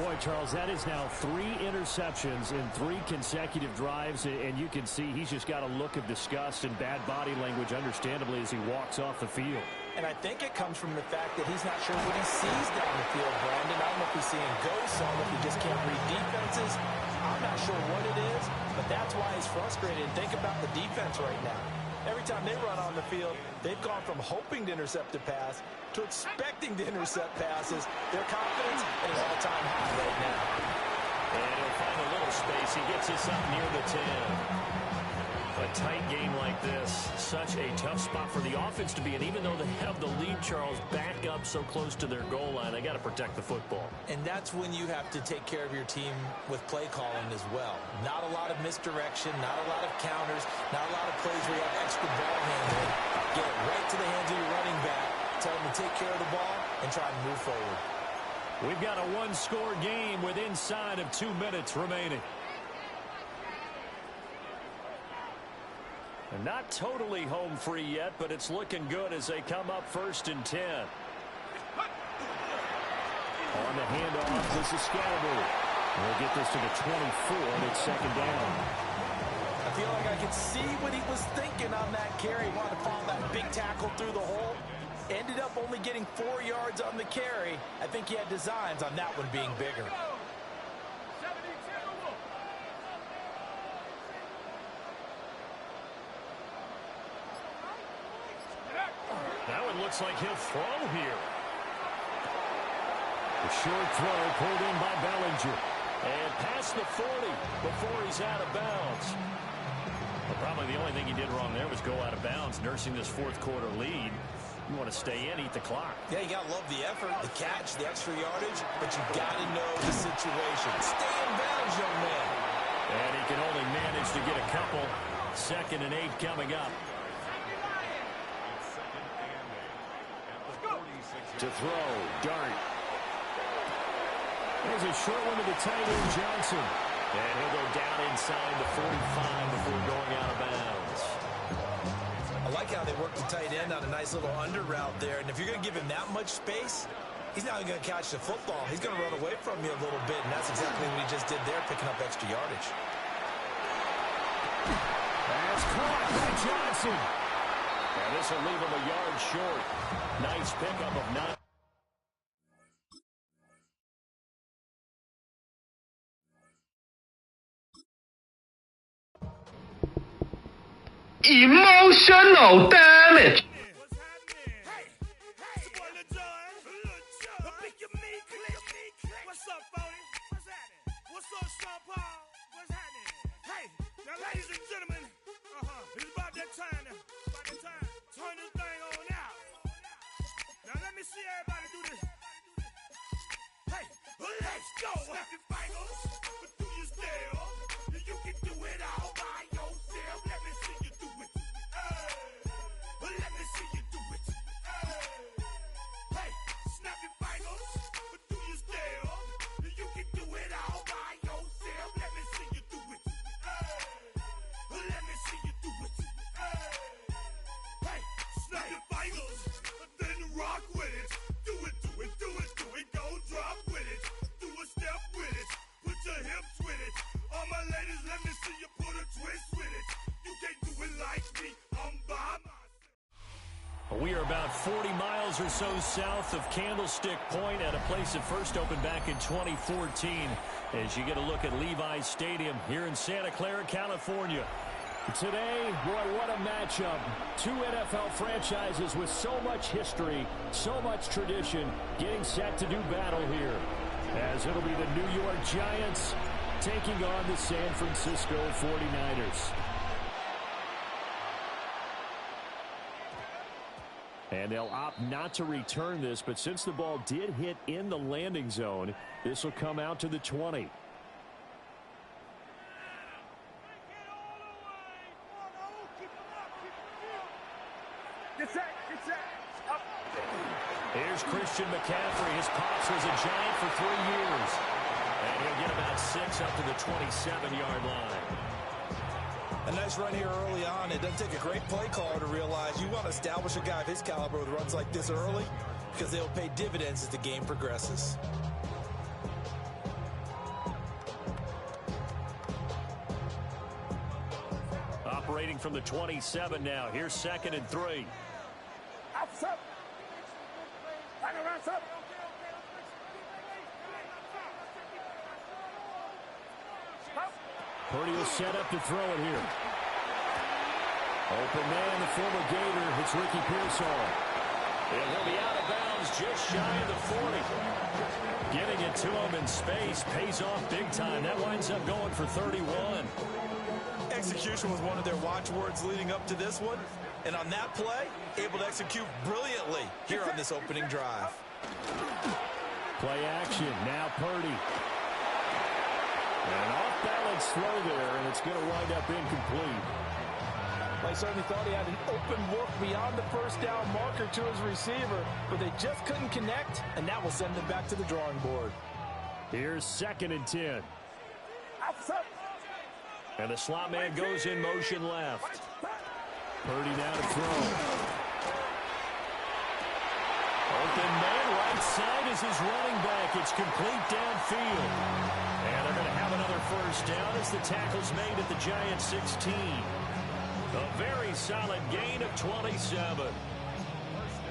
Boy, Charles, that is now 3 interceptions in 3 consecutive drives, and you can see he's just got a look of disgust and bad body language, understandably, as he walks off the field. And I think it comes from the fact that he's not sure what he sees down the field, Brandon. I don't know if he's seeing ghosts. I don't know if he just can't read defenses. I'm not sure what it is, but that's why he's frustrated. Think about the defense right now. Every time they run on the field, they've gone from hoping to intercept a pass to expecting to intercept passes. Their confidence at an all-time high right now. And he'll find a little space. He gets us up near the 10. A tight game like this, such a tough spot for the offense to be in. Even though they have the lead, Charles, back up so close to their goal line, they got to protect the football. And that's when you have to take care of your team with play calling as well. Not a lot of misdirection, not a lot of counters, not a lot of plays where you have extra ball handling. Get it right to the hands of your running back, tell them to take care of the ball, and try and move forward. We've got a 1-score game with inside of 2 minutes remaining. And not totally home free yet, but it's looking good as they come up 1st and 10. On the handoff, this is Scatterbo. We'll get this to the 24, and it's 2nd down. I feel like I could see what he was thinking on that carry. He wanted to follow that big tackle through the hole. Ended up only getting 4 yards on the carry. I think he had designs on that one being bigger. That one looks like he'll throw here. The short throw pulled in by Bellinger. And past the 40 before he's out of bounds. Well, probably the only thing he did wrong there was go out of bounds, nursing this fourth quarter lead. You want to stay in, eat the clock. Yeah, you got to love the effort, the catch, the extra yardage, but you got to know the situation. Stay in bounds, young man. And he can only manage to get a couple. 2nd and 8 coming up. To throw, Dart. There's a short one to the tight end, Johnson. And he'll go down inside the 45 before going out of bounds. I like how they work the tight end on a nice little under route there. And if you're going to give him that much space, he's not going to catch the football. He's going to run away from you a little bit, and that's exactly what he just did there, picking up extra yardage. That's caught by Johnson. And this will leave him a yard short. Nice pickup of 9. Emotional damage. What's up, Phony? What's happening? What's up, Sean Paul? What's happening? Hey, now, ladies and gentlemen, it's about that time. Turn this thing on out. Now, let me see everybody do this. Hey, let's go. Snap your fingers, but do you still? You can do it all by yourself. Let me see you do it. Let me see you do it. Hey, snap your fingers, but do you still? You can do it all by yourself. Let me see you do it. Let me see you do it. Hey, snap your fingers, then rock with it. Do it, do it, do it, do it. Go drop with it. Do a step with it. Put your hips with it. All my ladies, let me see you put a twist with it. You can't do it like me. I'm by myself. We are about 40 miles or so south of Candlestick Point at a place that first opened back in 2014 as you get a look at Levi's Stadium here in Santa Clara, California. Today, boy, what a matchup. 2 NFL franchises with so much history, so much tradition, getting set to do battle here. As it'll be the New York Giants taking on the San Francisco 49ers. And they'll opt not to return this, but since the ball did hit in the landing zone, this will come out to the 20. Here's Christian McCaffrey. His pops was a Giant for 3 years. And he'll get about 6 up to the 27-yard line. A nice run here early on. It doesn't take a great play caller to realize you want to establish a guy of his caliber with runs like this early because they'll pay dividends as the game progresses. Operating from the 27 now. Here's 2nd and 3. Purdy will set up to throw it here. Open man, the former Gator. It's Ricky Pearsall. And he'll be out of bounds just shy of the 40. Getting it to him in space pays off big time. That winds up going for 31. Execution was one of their watchwords leading up to this one. And on that play, able to execute brilliantly here on this opening drive. Play action. Now Purdy. And an off-balance throw there, and it's going to wind up incomplete. They certainly thought he had an open look beyond the first down marker to his receiver, but they just couldn't connect, and that will send them back to the drawing board. Here's 2nd and 10. And the slot man goes in motion left. Purdy now to throw. Open man right side is his running back. It's complete downfield. And they're going to have another first down as the tackle's made at the Giants 16. A very solid gain of 27.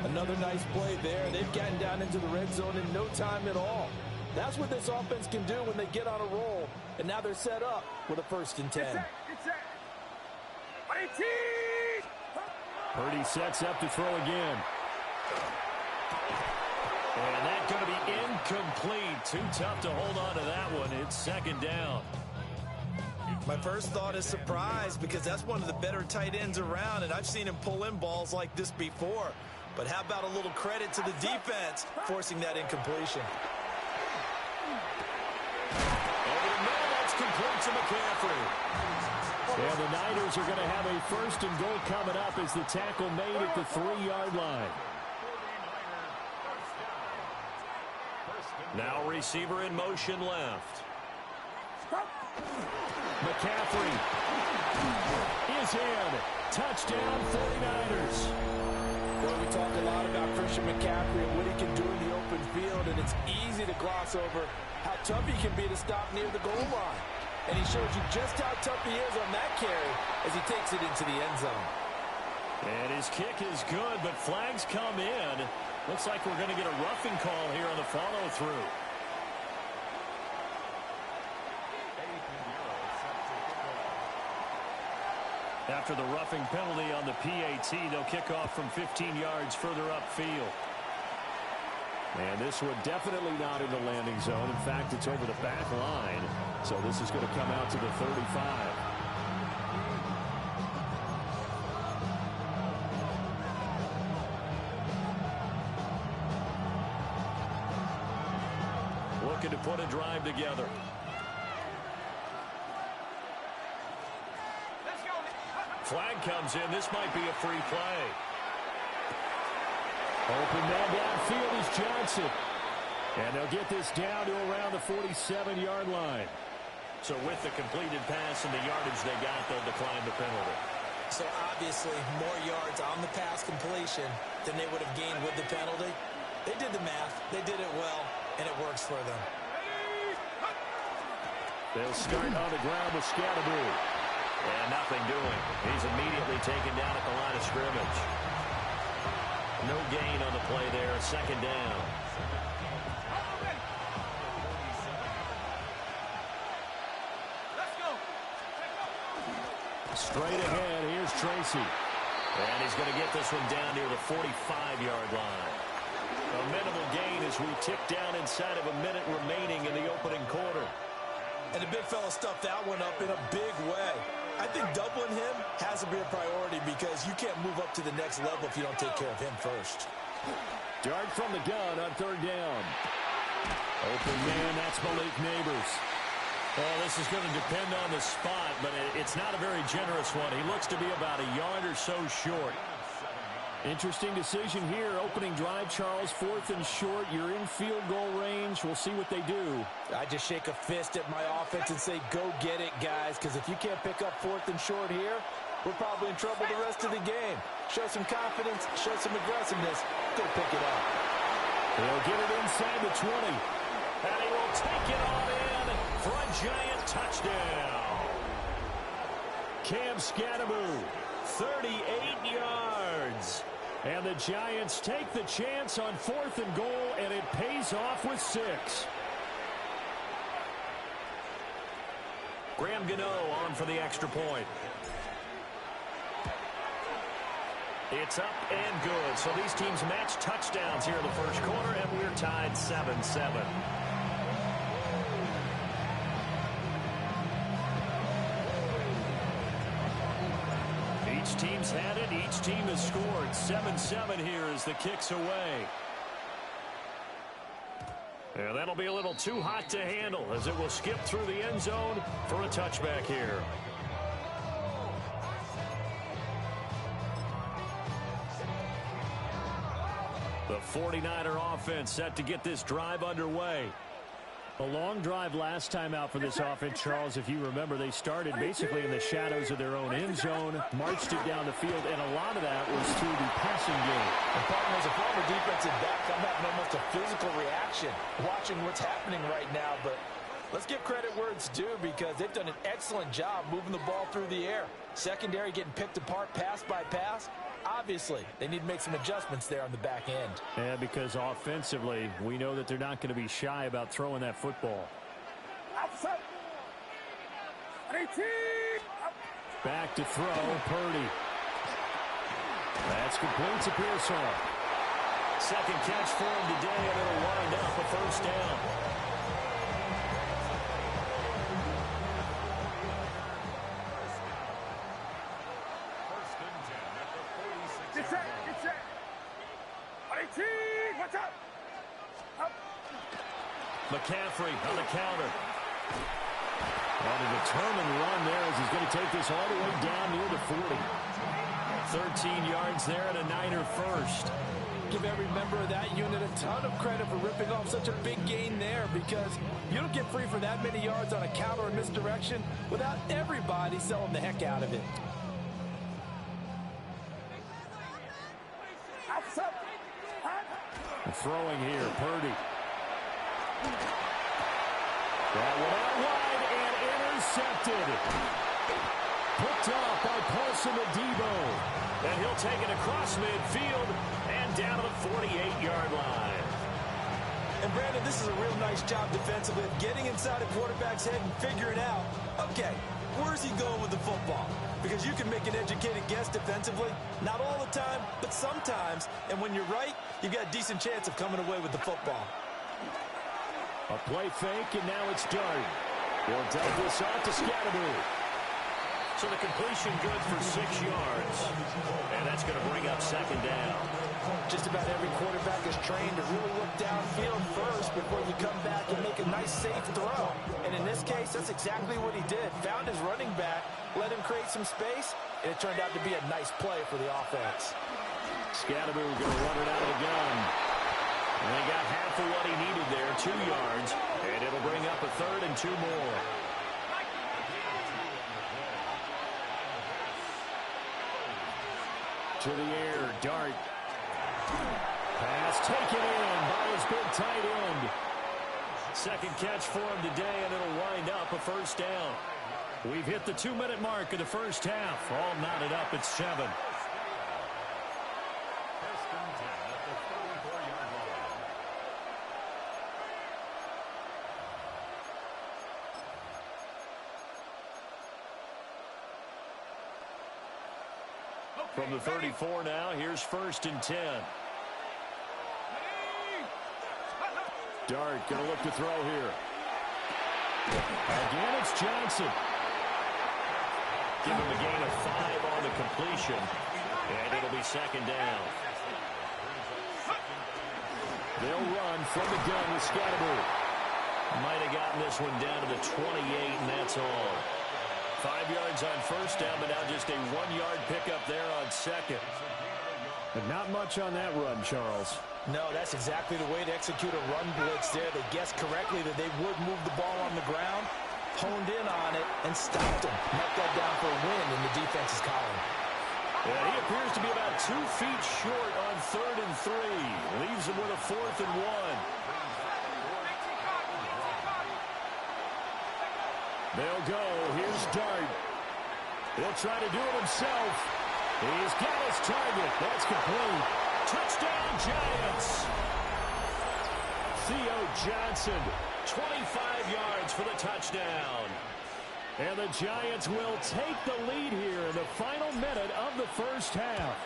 Another nice play there. They've gotten down into the red zone in no time at all. That's what this offense can do when they get on a roll. And now they're set up with a 1st and 10. Purdy sets up to throw again. And that's going to be incomplete. Too tough to hold on to that one. It's 2nd down. My first thought is surprise because that's one of the better tight ends around, and I've seen him pull in balls like this before. But how about a little credit to the defense forcing that incompletion? Over the middle, that's complete to McCaffrey. And the Niners are going to have a 1st and goal coming up as the tackle made at the 3-yard line. Now receiver in motion left. McCaffrey is in. Touchdown 49ers. Well, we talk a lot about Christian McCaffrey and what he can do in the open field, and it's easy to gloss over how tough he can be to stop near the goal line. And he shows you just how tough he is on that carry as he takes it into the end zone. And his kick is good, but flags come in. Looks like we're going to get a roughing call here on the follow-through. After the roughing penalty on the PAT, they'll kick off from 15 yards further upfield. And this one definitely not in the landing zone. In fact, it's over the back line. So this is going to come out to the 35. Looking to put a drive together. Flag comes in. This might be a free play. Open man downfield is Johnson. And they'll get this down to around the 47-yard line. So with the completed pass and the yardage they got, they'll decline the penalty. So obviously more yards on the pass completion than they would have gained with the penalty. They did the math. They did it well, and it works for them. They'll start on the ground with Scatterbury. And nothing doing. He's immediately taken down at the line of scrimmage. No gain on the play there. 2nd down. Straight ahead, here's Tracy. And he's going to get this one down near the 45-yard line. A minimal gain as we tick down inside of a minute remaining in the opening quarter. And the big fella stuffed that one up in a big way. I think doubling him has to be a priority because you can't move up to the next level if you don't take care of him first. Dart from the gun on 3rd down. Open man, that's Malik Neighbors. Well, this is going to depend on the spot, but it's not a very generous one. He looks to be about a yard or so short. Interesting decision here. Opening drive, Charles, 4th and short. You're in field goal range. We'll see what they do. I just shake a fist at my offense and say, go get it, guys, because if you can't pick up 4th and short here, we're probably in trouble the rest of the game. Show some confidence, show some aggressiveness. Go pick it up. They'll get it inside the 20. And he will take it on in for a giant touchdown. Cam Scatterbury, 38 yards. And the Giants take the chance on 4th and goal, and it pays off with 6. Graham Gano on for the extra point. It's up and good. So these teams match touchdowns here in the first quarter, and we're tied 7-7. Each team's had it. Each team has scored. 7-7 here as the kick's away. And that'll be a little too hot to handle as it will skip through the end zone for a touchback here. The 49er offense set to get this drive underway. A long drive last time out for this offense, Charles. If you remember, they started basically in the shadows of their own end zone, marched it down the field, and a lot of that was through the passing game. And partner, as a former defensive back, I'm having almost a physical reaction watching what's happening right now. But let's give credit where it's due because they've done an excellent job moving the ball through the air. Secondary getting picked apart pass by pass. Obviously, they need to make some adjustments there on the back end. Yeah, because offensively, we know that they're not going to be shy about throwing that football. Back to throw, Purdy. That's complete to Pearsall. Second catch for him today, and it'll wind up a first down. McCaffrey on the counter. On a determined run there as he's going to take this all the way down near the 40. 13 yards there and a Niner first. Give every member of that unit a ton of credit for ripping off such a big gain there because you don't get free for that many yards on a counter or misdirection without everybody selling the heck out of it. Throwing here, Purdy. That one out wide and intercepted. Picked off by Paulson Adebo. And he'll take it across midfield and down to the 48-yard line. And Brandon, this is a real nice job defensively of getting inside a quarterback's head and figuring out, okay, where's he going with the football? Because you can make an educated guess defensively. Not all the time, but sometimes. And when you're right, you've got a decent chance of coming away with the football. A play fake, and now it's Dart. He'll dump this off to Scatteroo. So the completion good for 6 yards. And that's going to bring up second down. Just about every quarterback is trained to really look downfield first before you come back and make a nice, safe throw. And in this case, that's exactly what he did. Found his running back, let him create some space, and it turned out to be a nice play for the offense. Scatteroo going to run it out of the gun. And they got half of what he needed there, 2 yards. And it'll bring up a third and 2 more. To the air, Dart. Pass taken in by his big tight end. Second catch for him today, and it'll wind up a first down. We've hit the 2-minute mark of the first half. All knotted up at 7. From the 34 now, here's 1st and 10. Dart going to look to throw here. Again, it's Johnson. Give him a gain of 5 on the completion. And it'll be second down. They'll run from the gun with Scatteroo. Might have gotten this one down to the 28, and that's all. 5 yards on first down, but now just a 1-yard pickup there on second. But not much on that run, Charles. No, that's exactly the way to execute a run blitz there. They guessed correctly that they would move the ball on the ground, honed in on it, and stopped him. Knocked that down for a win in the defense's column. Yeah, he appears to be about 2 feet short on 3rd and 3. Leaves him with a 4th and 1. They'll go. Here's Dart. He'll try to do it himself. He's got his target. That's complete. Touchdown, Giants. Theo Johnson, 25 yards for the touchdown. And the Giants will take the lead here in the final minute of the first half.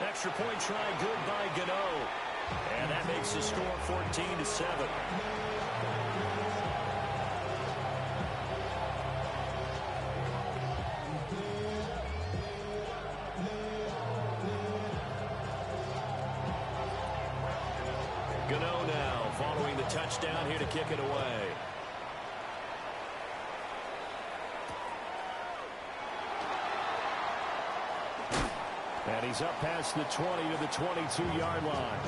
Extra point try good by Gano. And that makes the score 14-7. Gano now following the touchdown here to kick it away. And he's up past the 20 to the 22-yard line.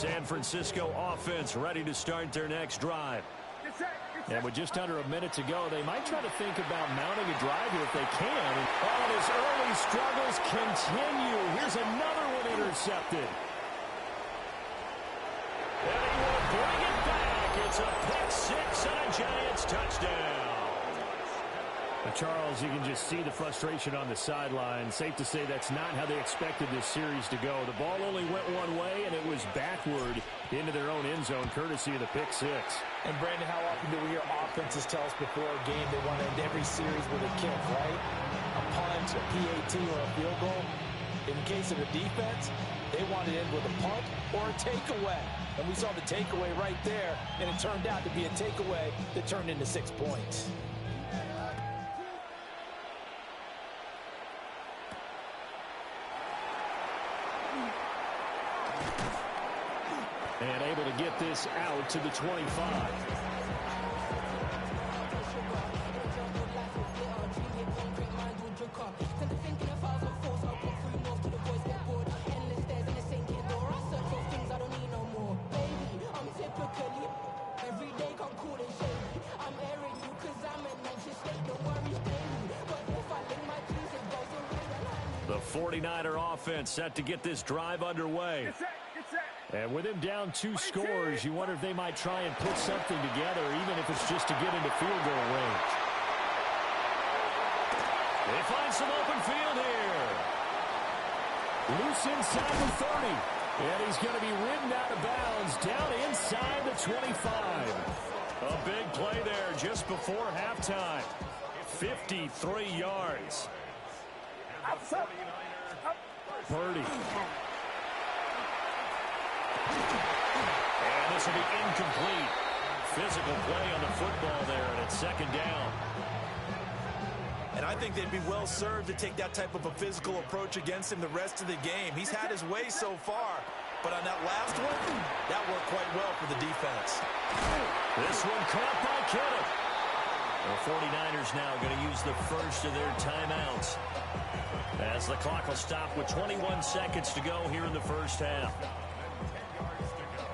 San Francisco offense ready to start their next drive. And with just under a minute to go, they might try to think about mounting a drive here if they can. And his early struggles continue. Here's another one intercepted. And he will bring it back. It's a pick six and a Giants touchdown. Charles, you can just see the frustration on the sideline. Safe to say that's not how they expected this series to go. The ball only went one way, and it was backward into their own end zone, courtesy of the pick six. And, Brandon, how often do we hear offenses tell us before a game they want to end every series with a kick, right? A punt, a PAT, or a field goal. In the case of the defense, they want to end with a punt or a takeaway. And we saw the takeaway right there, and it turned out to be a takeaway that turned into 6 points. And able to get this out to the 25. The 49er offense set to get this drive underway. And with him down 2 scores, you wonder if they might try and put something together, even if it's just to get into field goal range. They find some open field here. Loose inside the 30. And he's going to be ridden out of bounds down inside the 25. A big play there just before halftime. 53 yards. Purdy. And this will be incomplete. Physical play on the football there, and it's second down. And I think they'd be well served to take that type of a physical approach against him the rest of the game. He's had his way so far, but on that last one, that worked quite well for the defense. This one caught by Kittle. The 49ers now going to use the first of their timeouts, as the clock will stop with 21 seconds to go here in the first half.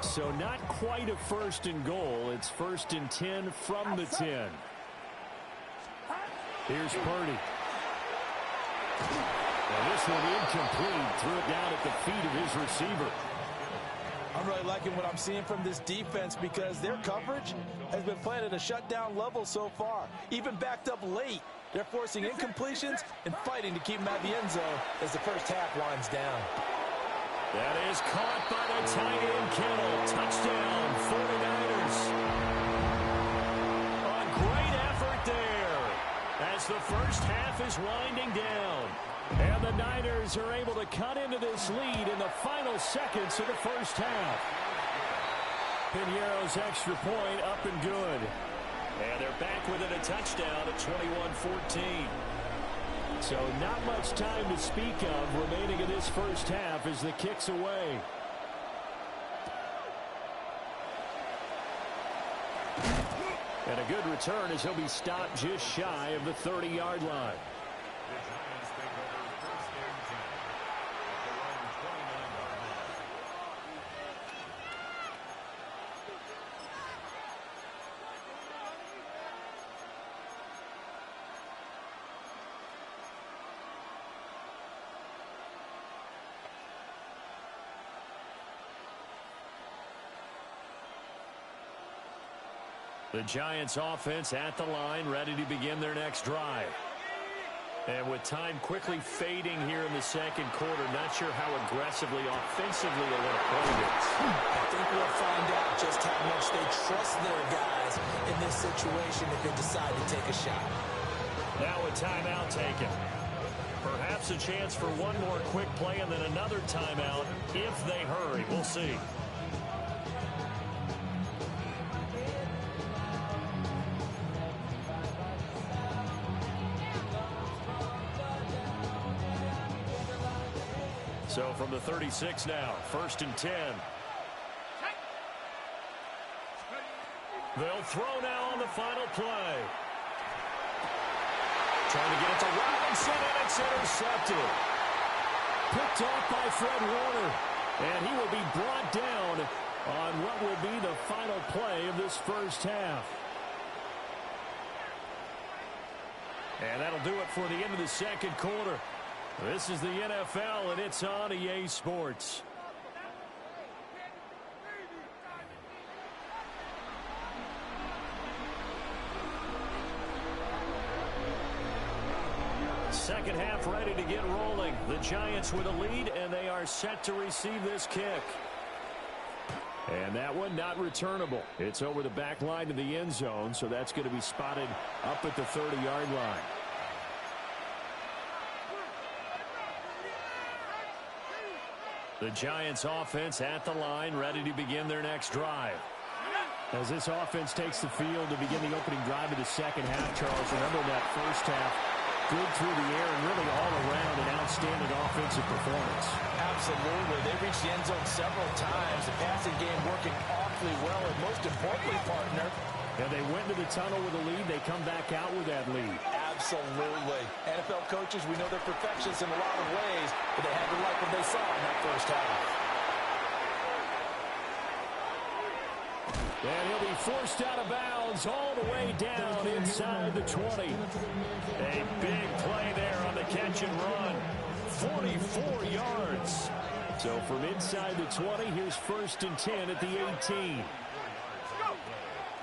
So not quite a first and goal. It's first and 10 from the 10. Here's Purdy. And this one incomplete. Threw it down at the feet of his receiver. I'm really liking what I'm seeing from this defense because their coverage has been playing at a shutdown level so far. Even backed up late. They're forcing incompletions and fighting to keep them at the end zone as the first half winds down. That is caught by the tight end Kittle. Touchdown, 49ers. A great effort there as the first half is winding down. And the Niners are able to cut into this lead in the final seconds of the first half. Piñeiro's extra point up and good. And they're back within a touchdown at 21-14. So not much time to speak of remaining in this first half as the kick's away. And a good return as he'll be stopped just shy of the 30-yard line. The Giants offense at the line, ready to begin their next drive. And with time quickly fading here in the second quarter, not sure how aggressively, offensively they want to play this. I think we'll find out just how much they trust their guys in this situation if they decide to take a shot. Now a timeout taken. Perhaps a chance for one more quick play and then another timeout if they hurry. We'll see. So from the 36 now, first and 10. They'll throw now on the final play. Trying to get it to Robinson, and it's intercepted. Picked off by Fred Warner. And he will be brought down on what will be the final play of this first half. And that'll do it for the end of the second quarter. This is the NFL, and it's on EA Sports. Second half ready to get rolling. The Giants with a lead, and they are set to receive this kick. And that one not returnable. It's over the back line to the end zone, so that's going to be spotted up at the 30-yard line. The Giants offense at the line, ready to begin their next drive. As this offense takes the field to begin the opening drive of the second half, Charles, remember that first half, good through the air and really all around an outstanding offensive performance. Absolutely. They reached the end zone several times. The passing game working awfully well, and most importantly, partner, and they went to the tunnel with a lead. They come back out with that lead. Absolutely. NFL coaches, we know they're perfectionists in a lot of ways, but they had to like what they saw in that first half. And he'll be forced out of bounds all the way down inside the 20. A big play there on the catch and run. 44 yards. So from inside the 20, here's 1st and 10 at the 18.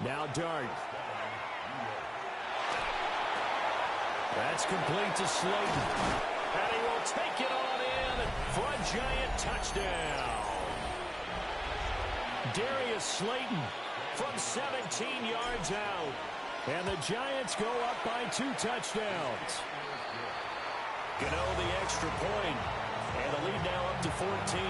Now Dart. That's complete to Slayton. And he will take it on in for a Giant touchdown. Darius Slayton from 17 yards out. And the Giants go up by 2 touchdowns. Gano the extra point. And the lead now up to 14.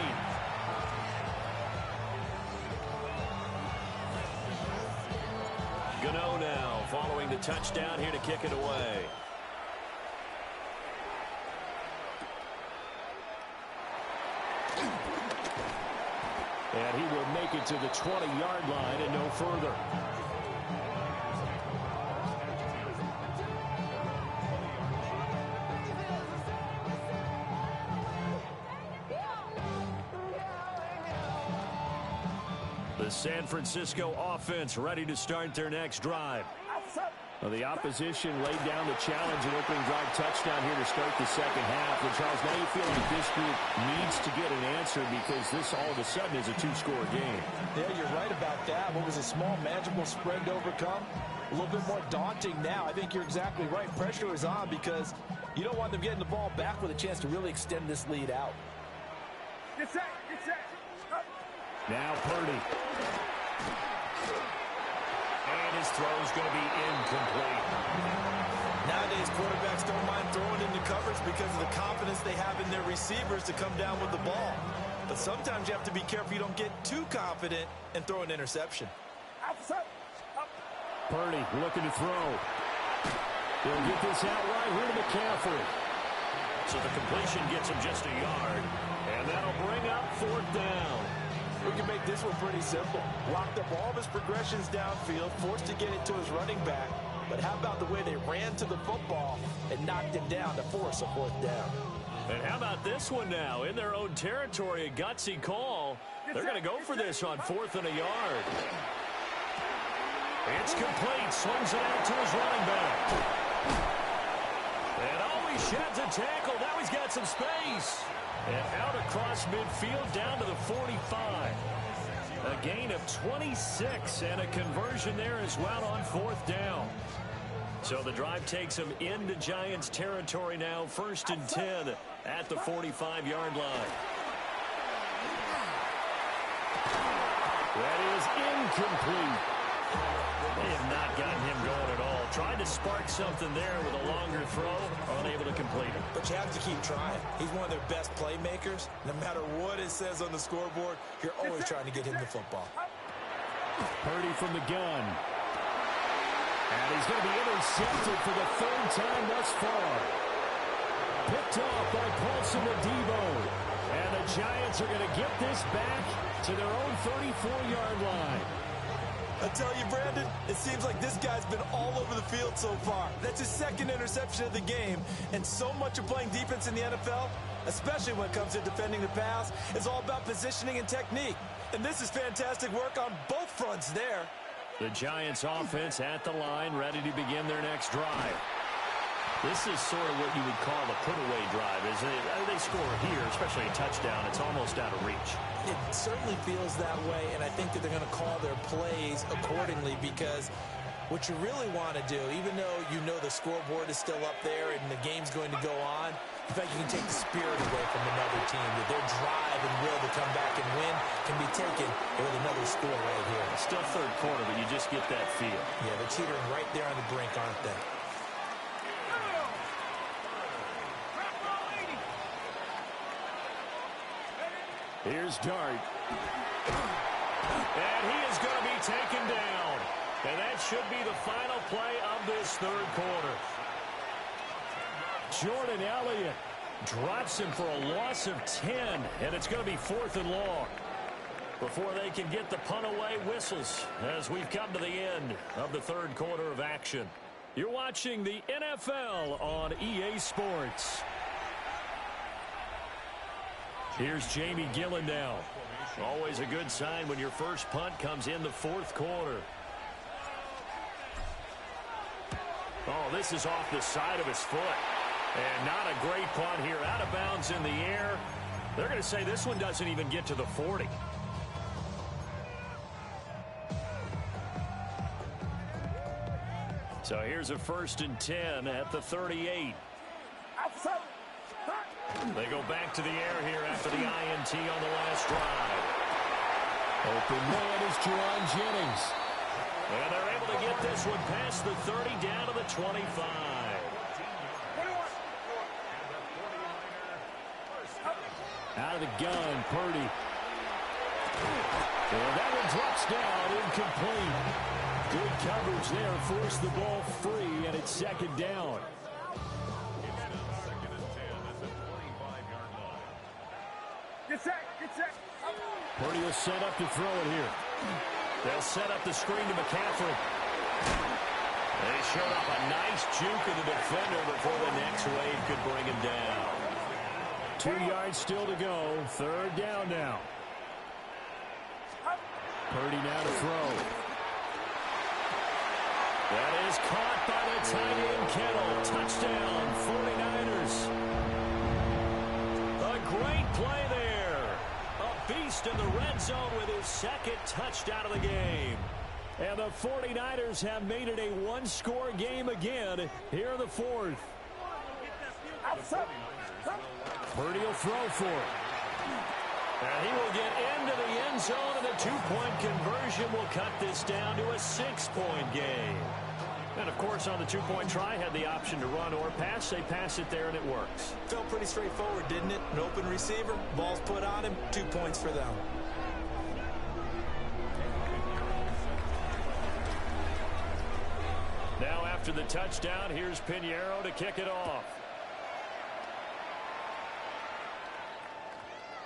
Gano now following the touchdown here to kick it away. And he will make it to the 20-yard line and no further. The San Francisco offense ready to start their next drive. Well, the opposition laid down the challenge and opening drive touchdown here to start the second half. And Charles, now you feel like this group needs to get an answer because this all of a sudden is a 2-score game. Yeah, you're right about that. What was a small, manageable spread to overcome? A little bit more daunting now. I think you're exactly right. Pressure is on because you don't want them getting the ball back with a chance to really extend this lead out. Get set, get set. Now Purdy. And his throw is going to be incomplete. Nowadays, quarterbacks don't mind throwing into coverage because of the confidence they have in their receivers to come down with the ball. But sometimes you have to be careful you don't get too confident and throw an interception. Purdy looking to throw. He'll get this out right here to McCaffrey. So the completion gets him just a yard. And that'll bring up 4th down. We can make this one pretty simple. Locked up all of his progressions downfield, forced to get it to his running back. But how about the way they ran to the football and knocked him down to force a 4th down? And how about this one now? In their own territory, a gutsy call. They're going to go for this on 4th and a yard. It's complete. Swings it out to his running back. And always sheds a tackle. Now he's got some space. And out across midfield down to the 45. A gain of 26 and a conversion there as well on 4th down. So the drive takes him into Giants territory now. 1st and 10 at the 45-yard line. That is incomplete. They have not gotten him going at all. Tried to spark something there with a longer throw, unable to complete it. But you have to keep trying. He's one of their best playmakers. No matter what it says on the scoreboard, you're always trying to get him the football. Purdy from the gun. And he's going to be intercepted for the 3rd time thus far. Picked off by Paulson Adebo. And the Giants are going to get this back to their own 34-yard line. I tell you, Brandon, it seems like this guy's been all over the field so far. That's his 2nd interception of the game. And so much of playing defense in the NFL, especially when it comes to defending the pass. It's all about positioning and technique. And this is fantastic work on both fronts there. The Giants offense at the line, ready to begin their next drive. This is sort of what you would call a put-away drive, isn't it? They score here, especially a touchdown. It's almost out of reach. It certainly feels that way, and I think that they're going to call their plays accordingly, because what you really want to do, even though you know the scoreboard is still up there and the game's going to go on, the fact you can take the spirit away from another team, that their drive and will to come back and win can be taken with another score right here. Still third quarter, but you just get that feel. Yeah, they're teetering right there on the brink, aren't they? Here's Dart. And he is going to be taken down. And that should be the final play of this third quarter. Jordan Elliott drops him for a loss of 10. And it's going to be 4th and long. Before they can get the punt away, whistles as we've come to the end of the third quarter of action. You're watching the NFL on EA Sports. Here's Jamie Gillen now. Always a good sign when your first punt comes in the fourth quarter. Oh, this is off the side of his foot. And not a great punt here. Out of bounds in the air. They're going to say this one doesn't even get to the 40. So here's a 1st and 10 at the 38. They go back to the air here after the INT on the last drive. Open man is Jerron Jennings. And they're able to get this one past the 30 down to the 25. Out of the gun, Purdy. And that one drops down, incomplete. Good coverage there, forced the ball free, and it's 2nd down. Get set, get set. Purdy will set up to throw it here. They'll set up the screen to McCaffrey. They showed up a nice juke of the defender before the next wave could bring him down. 2 yards still to go. 3rd down now. Purdy now to throw. That is caught by the tight end Kittle. Touchdown, 49ers. A great play there. A beast in the red zone with his 2nd touchdown of the game. And the 49ers have made it a one-score game again here in the 4th. Purdy will throw for it. And he will get into the end zone, and the 2-point conversion will cut this down to a 6-point game. And, of course, on the 2-point try, had the option to run or pass. They pass it there, and it works. Felt pretty straightforward, didn't it? An open receiver, ball's put on him, 2 points for them. Now, after the touchdown, here's Pinheiro to kick it off.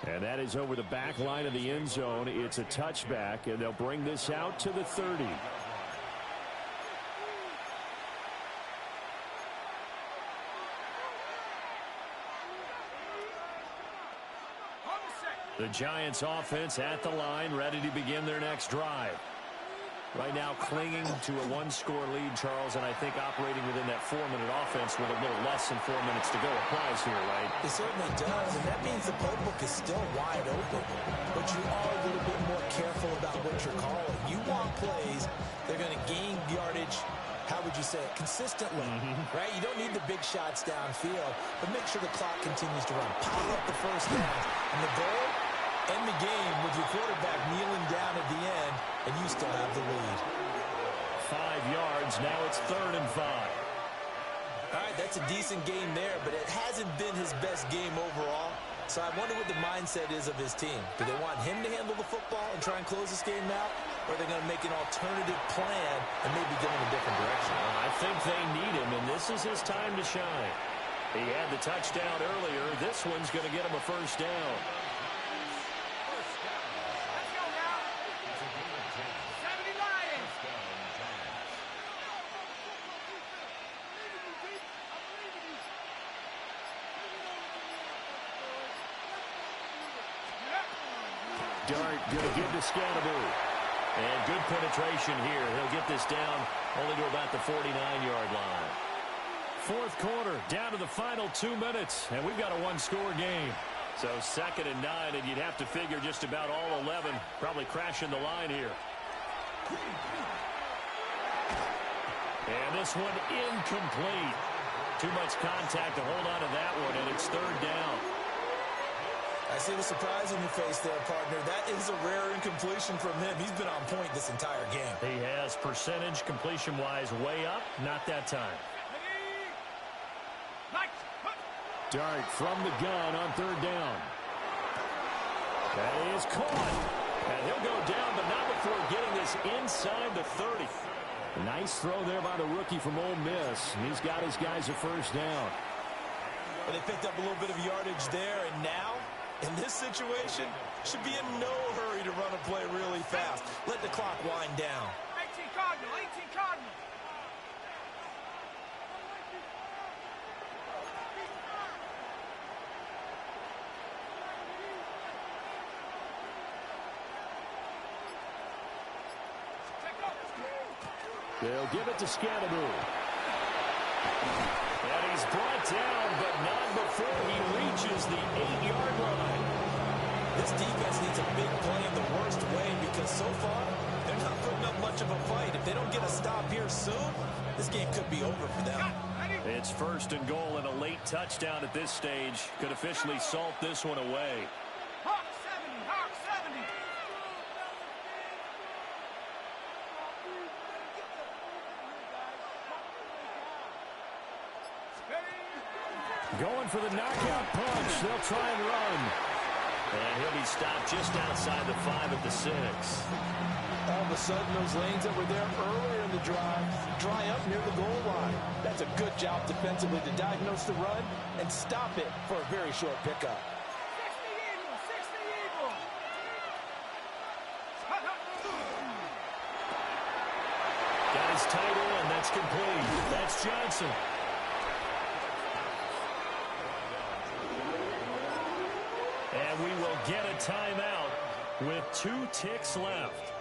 And that is over the back line of the end zone. It's a touchback, and they'll bring this out to the 30. The Giants offense at the line, ready to begin their next drive. Right now clinging to a one-score lead, Charles, and I think operating within that 4-minute offense with a little less than 4 minutes to go applies here, right? It certainly does, and that means the playbook is still wide open. But you are a little bit more careful about what you're calling. You want plays, they're going to gain yardage, how would you say it, consistently, right? You don't need the big shots downfield, but make sure the clock continues to run. Pile up the first down, and the goal, end the game with your quarterback kneeling down at the end, and you still have the lead. 5 yards. Now it's 3rd and 5. All right, that's a decent game there, but it hasn't been his best game overall. So I wonder what the mindset is of his team. Do they want him to handle the football and try and close this game out? Or are they going to make an alternative plan and maybe go in a different direction? I think they need him, and this is his time to shine. He had the touchdown earlier. This one's going to get him a 1st down. Dart going to give to Scatteroo. And good penetration here. He'll get this down only to about the 49-yard line. Fourth quarter, down to the final 2 minutes, and we've got a one-score game. So 2nd and 9, and you'd have to figure just about all 11 probably crashing the line here. And this one incomplete. Too much contact to hold on to that one, and it's 3rd down. I see the surprise on your face there, partner. That is a rare incompletion from him. He's been on point this entire game. He has percentage completion-wise way up. Not that time. Dart from the gun on 3rd down. That is caught. And he'll go down, but not before getting this inside the 30. Nice throw there by the rookie from Ole Miss. And he's got his guys a 1st down. Well, they picked up a little bit of yardage there, and now, in this situation, should be in no hurry to run a play really fast. Let the clock wind down. 18 Cardinal, 18 Cardinal. They'll give it to Scatteroo. And he's brought down, but not before he reaches the 8-yard line. This defense needs a big play in the worst way because so far, they're not putting up much of a fight. If they don't get a stop here soon, this game could be over for them. It's 1st and goal, and a late touchdown at this stage could officially salt this one away. Hawk 70, Hawk 70. Going for the knockout punch. They'll try and run. And he'll be stopped just outside the 5 at the 6. All of a sudden, those lanes that were there earlier in the drive dry up near the goal line. That's a good job defensively to diagnose the run and stop it for a very short pickup. 60 Eagle, 60 Eagle. Got his tight end. That's complete. That's Johnson. And we will get a timeout with 2 ticks left.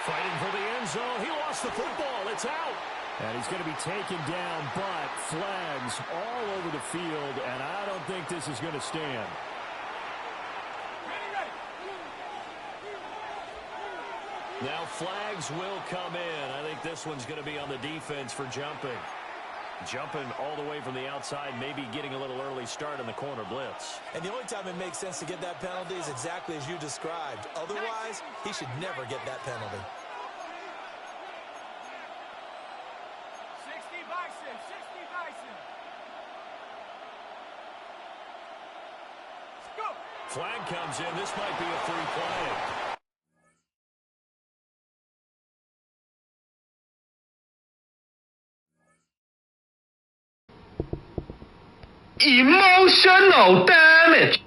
Fighting for the end zone. He lost the football. It's out. And he's going to be taken down, but flags all over the field, and I don't think this is going to stand. Now flags will come in. I think this one's going to be on the defense for jumping. Jumping all the way from the outside, maybe getting a little early start in the corner blitz. And the only time it makes sense to get that penalty is exactly as you described. Otherwise, he should never get that penalty. 60 Bison, 60 Bison. Let's go. Flag comes in. This might be a free play. Emotional damage.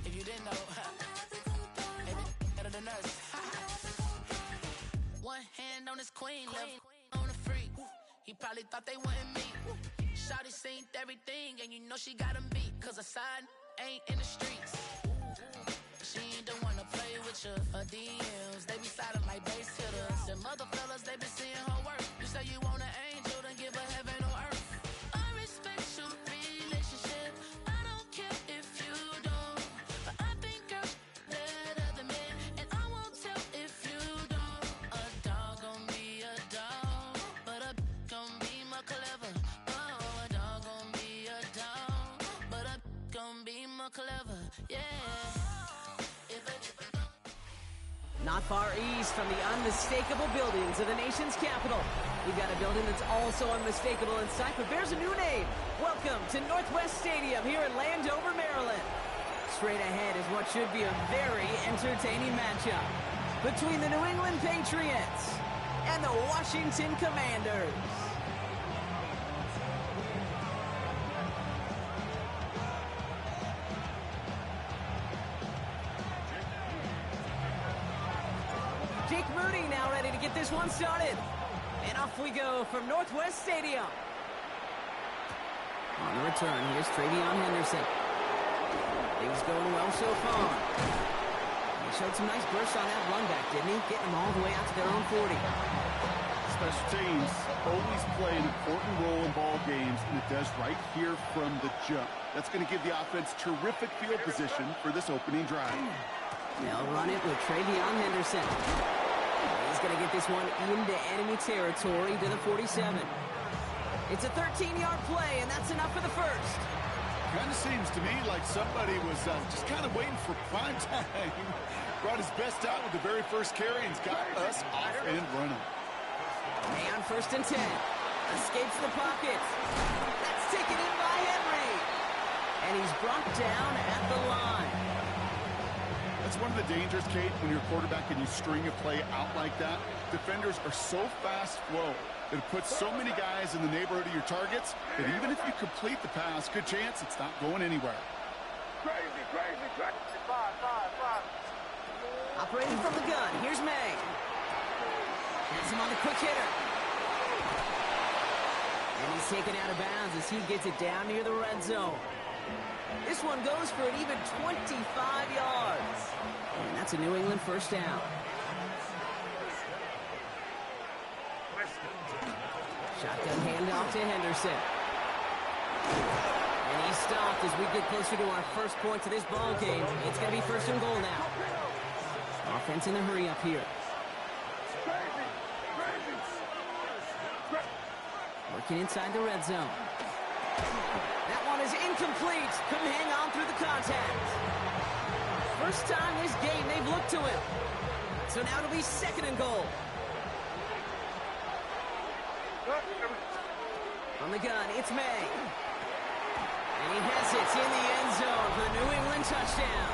If you didn't know, better than us. One hand on his queen, left on the freak. He probably thought they wanted me. Shawty seen everything, and you know she got him beat. Cause her side ain't in the streets. She ain't the one to play with you. Her DMs, they be silent like base hitters. Them other fellas, they be seeing her work. You say you want an angel, then give her heaven on earth. I respect your relationship. I don't care if you don't. But I think girls better than men. And I won't tell if you don't. A dog gon' be a dog, but a gon' be more clever. Oh, a dog gon' be a dog, but a gon' be more clever. Yeah. Not far east from the unmistakable buildings of the nation's capital. We've got a building that's also unmistakable inside, but bears a new name. Welcome to Northwest Stadium here in Landover, Maryland. straight ahead is what should be a very entertaining matchup between the New England Patriots and the Washington Commanders. Jake Moody now ready to get this one started. And off we go from Northwest Stadium. On the return, here's Travion Henderson. Things going well so far. He showed some nice bursts on that run back, didn't he? Getting them all the way out to their own 40. Special teams always play an important role in ball games, and it does right here from the jump. That's going to give the offense terrific field position for this opening drive. They'll run it with Travion Henderson. He's going to get this one into enemy territory to the 47. It's a 13-yard play, and that's enough for the first. Kind of seems to me like somebody was just kind of waiting for prime time. Brought his best out with the very first carry and's got us off and running. May on 1st and 10. Escapes the pocket. That's taken in by Henry. And he's brought down at the line. That's one of the dangers, Kate, when you're a quarterback and you string a play out like that. Defenders are so fast flow that it puts so many guys in the neighborhood of your targets that even if you complete the pass, good chance it's not going anywhere. Crazy, crazy, crazy. Five. Operating from the gun, here's May. Has him on the quick hitter. And he's taken out of bounds as he gets it down near the red zone. This one goes for an even 25 yards. And that's a New England first down. Shotgun handoff to Henderson. And he's stopped as we get closer to our first point to this ball game. It's going to be 1st and goal now. Offense in a hurry up here. Working inside the red zone. That one is incomplete. Couldn't hang on through the contact. First time this game they've looked to him. So now it'll be 2nd and goal. From the gun, it's May. And he has it in the end zone for the New England touchdown.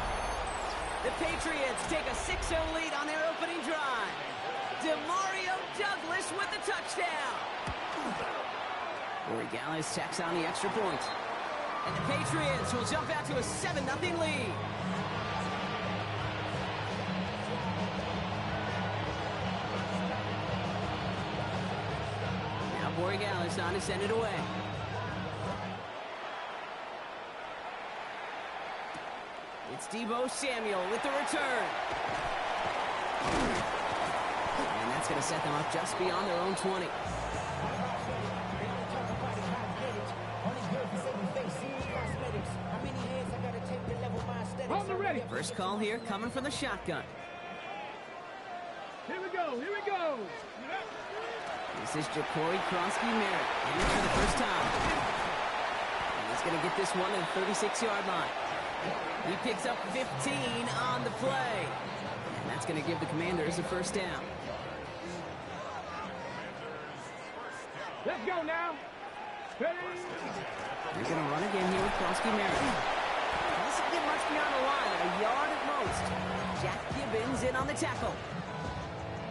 The Patriots take a 6-0 lead on their opening drive. DeMario Douglas with the touchdown. Corey Gallis tacks on the extra point. And the Patriots will jump out to a 7-0 lead. Now Corey Gallis on to send it away. It's Deebo Samuel with the return. And that's going to set them up just beyond their own 20. First call here coming from the shotgun. Here we go. This is Ja'Cory Kronsky-Merritt, in for the first time. And he's going to get this one at the 36-yard line. He picks up 15 on the play. And that's going to give the Commanders a first down. Let's go now. Ready? They're going to run again here with Kronsky-Merritt. This will get much beyond the line, a yard at most. Jack Gibbons in on the tackle.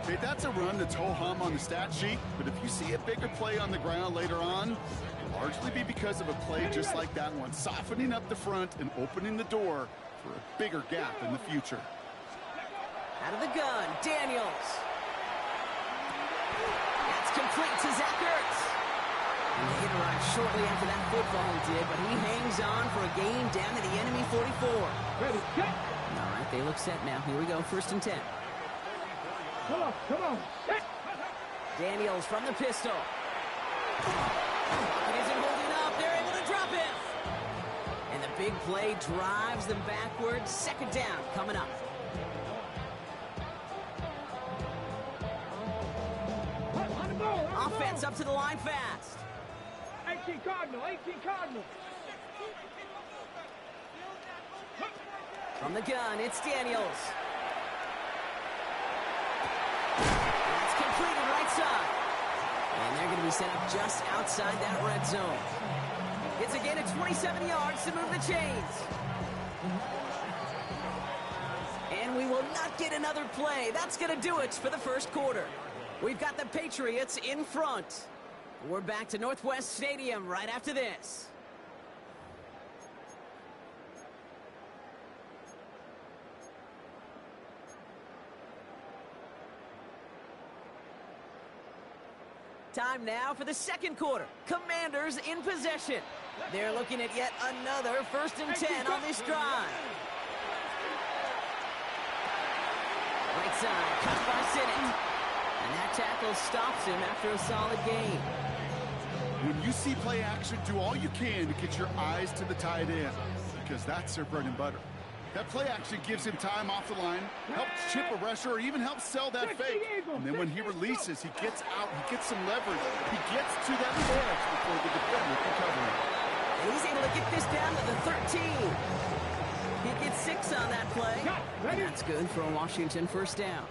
Okay, that's a run that's ho-hum on the stat sheet, but if you see a bigger play on the ground later on, it'll largely be because of a play just like that one, softening up the front and opening the door for a bigger gap in the future. Out of the gun, Daniels. That's complete to Zach Ertz. And he arrived shortly after that football did, but he hangs on for a gain down to the enemy 44. Ready, cut. All right, they look set now. Here we go, 1st and 10. Come on. Daniels from the pistol. It isn't holding up. They're able to drop him. And the big play drives them backwards. 2nd down coming up. Offense up to the line fast. 18 Cardinal. From the gun, it's Daniels. That's completed right side. And they're going to be set up just outside that red zone. It's again at 27 yards to move the chains. another play. That's going to do it for the first quarter. We've got the Patriots in front. We're back to Northwest Stadium right after this. Time now for the second quarter. Commanders in possession. They're looking at yet another 1st and 10 on this drive. Right side, cut by Sinnott. And that tackle stops him after a solid gain. When you see play action, do all you can to get your eyes to the tight end, because that's their bread and butter. That play action gives him time off the line, helps chip a rusher, or even helps sell that fake. And then when he releases, he gets out, he gets some leverage. He gets to that edge before the defender can cover him. And he's able to get this down to the 13. He gets 6 on that play. And that's good for a Washington first down.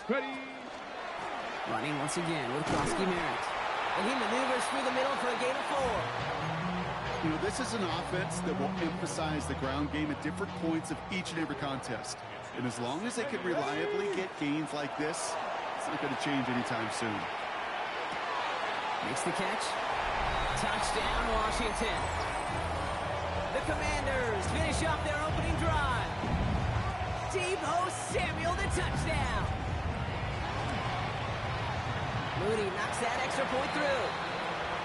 Running once again with Krosky Merritt. And he maneuvers through the middle for a gain of 4. You know, this is an offense that will emphasize the ground game at different points of each and every contest. And as long as they can reliably get gains like this, it's not going to change anytime soon. Makes the catch. Touchdown, Washington. The Commanders finish off their opening drive. Deebo Samuel, the touchdown. Mooney knocks that extra point through.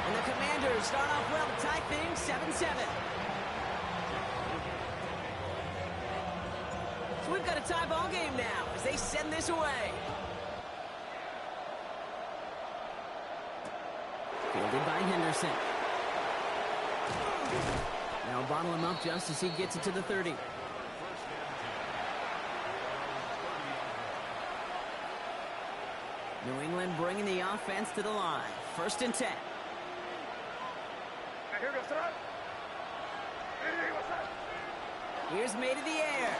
And the Commanders start off well to tie things 7-7. So we've got a tie ball game now as they send this away. Fielded by Henderson. Now bottle him up just as he gets it to the 30. New England bringing the offense to the line. 1st and 10. Here's made in the air.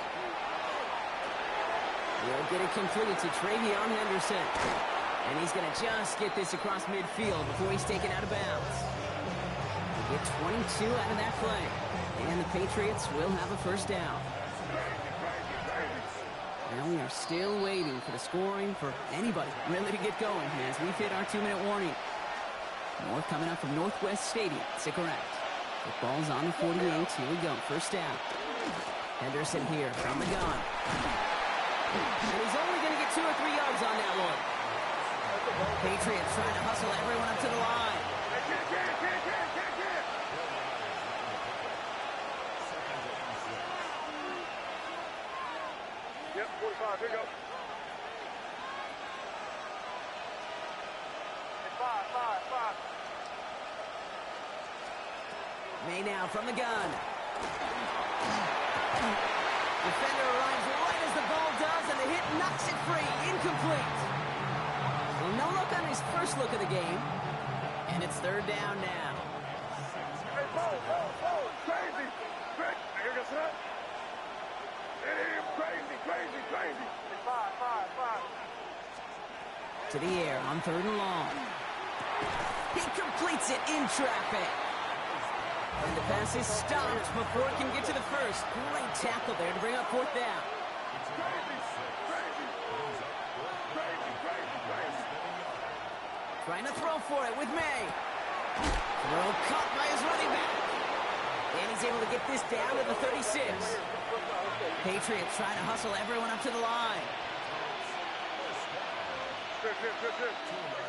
He'll get it completed to Travion Henderson. And he's going to just get this across midfield before he's taken out of bounds. He'll get 22 out of that play. And the Patriots will have a first down. Now we are still waiting for the scoring for anybody really to get going as we've hit our 2-minute warning. More coming up from Northwest Stadium. Stick around. The ball's on the 48. Here we go. First down. Henderson here from the gun. And he's only going to get 2 or 3 yards on that one. Patriots trying to hustle everyone up to the line. Yep, 45, here you go. Five. May now from the gun. Defender arrives right as the ball does, and the hit knocks it free. Incomplete. Well, no look on his first look of the game. And it's 3rd down now. Hey, Bo, crazy. Here goes that. Crazy. Five. To the air on 3rd and long. He completes it in traffic. And the pass is stopped before it can get to the first. Great tackle there to bring up 4th down. Trying to throw for it with May. Throw caught by his running back. And he's able to get this down to the 36. Patriots trying to hustle everyone up to the line.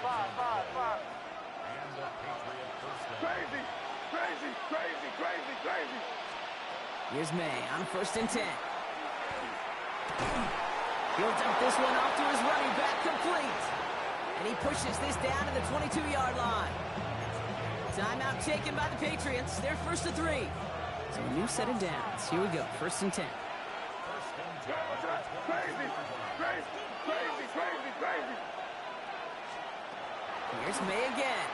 Five. Crazy. Here's May on 1st and 10. He'll dump this one off to his running back, complete. And he pushes this down to the 22-yard line. Timeout taken by the Patriots. They're 1st and 3. So a new set of downs. Here we go, 1st and 10. Crazy. Here's May again.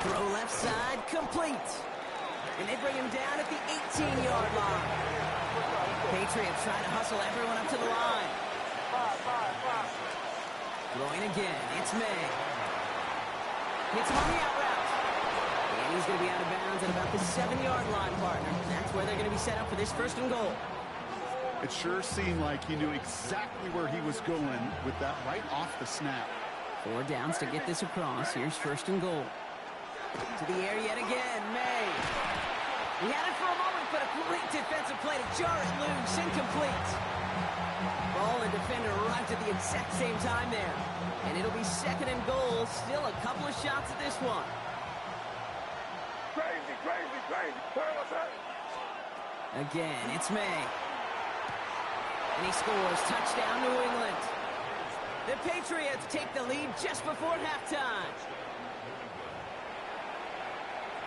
Throw left side, complete. And they bring him down at the 18-yard line. Patriots trying to hustle everyone up to the line. Throwing again, it's May. Hits him on the out route. And he he's going to be out of bounds at about the 7-yard line, partner. That's where they're going to be set up for this first and goal. It sure seemed like he knew exactly where he was going with that right off the snap. 4 downs to get this across. Here's first and goal. To the air yet again, May. He had it for a moment, but a great defensive play to jar it loose. Incomplete. Ball and defender arrived at the exact same time there. And it'll be second and goal. Still a couple of shots at this one. Crazy, crazy, crazy. What's that? Again, it's May. And he scores. Touchdown, New England. The Patriots take the lead just before halftime.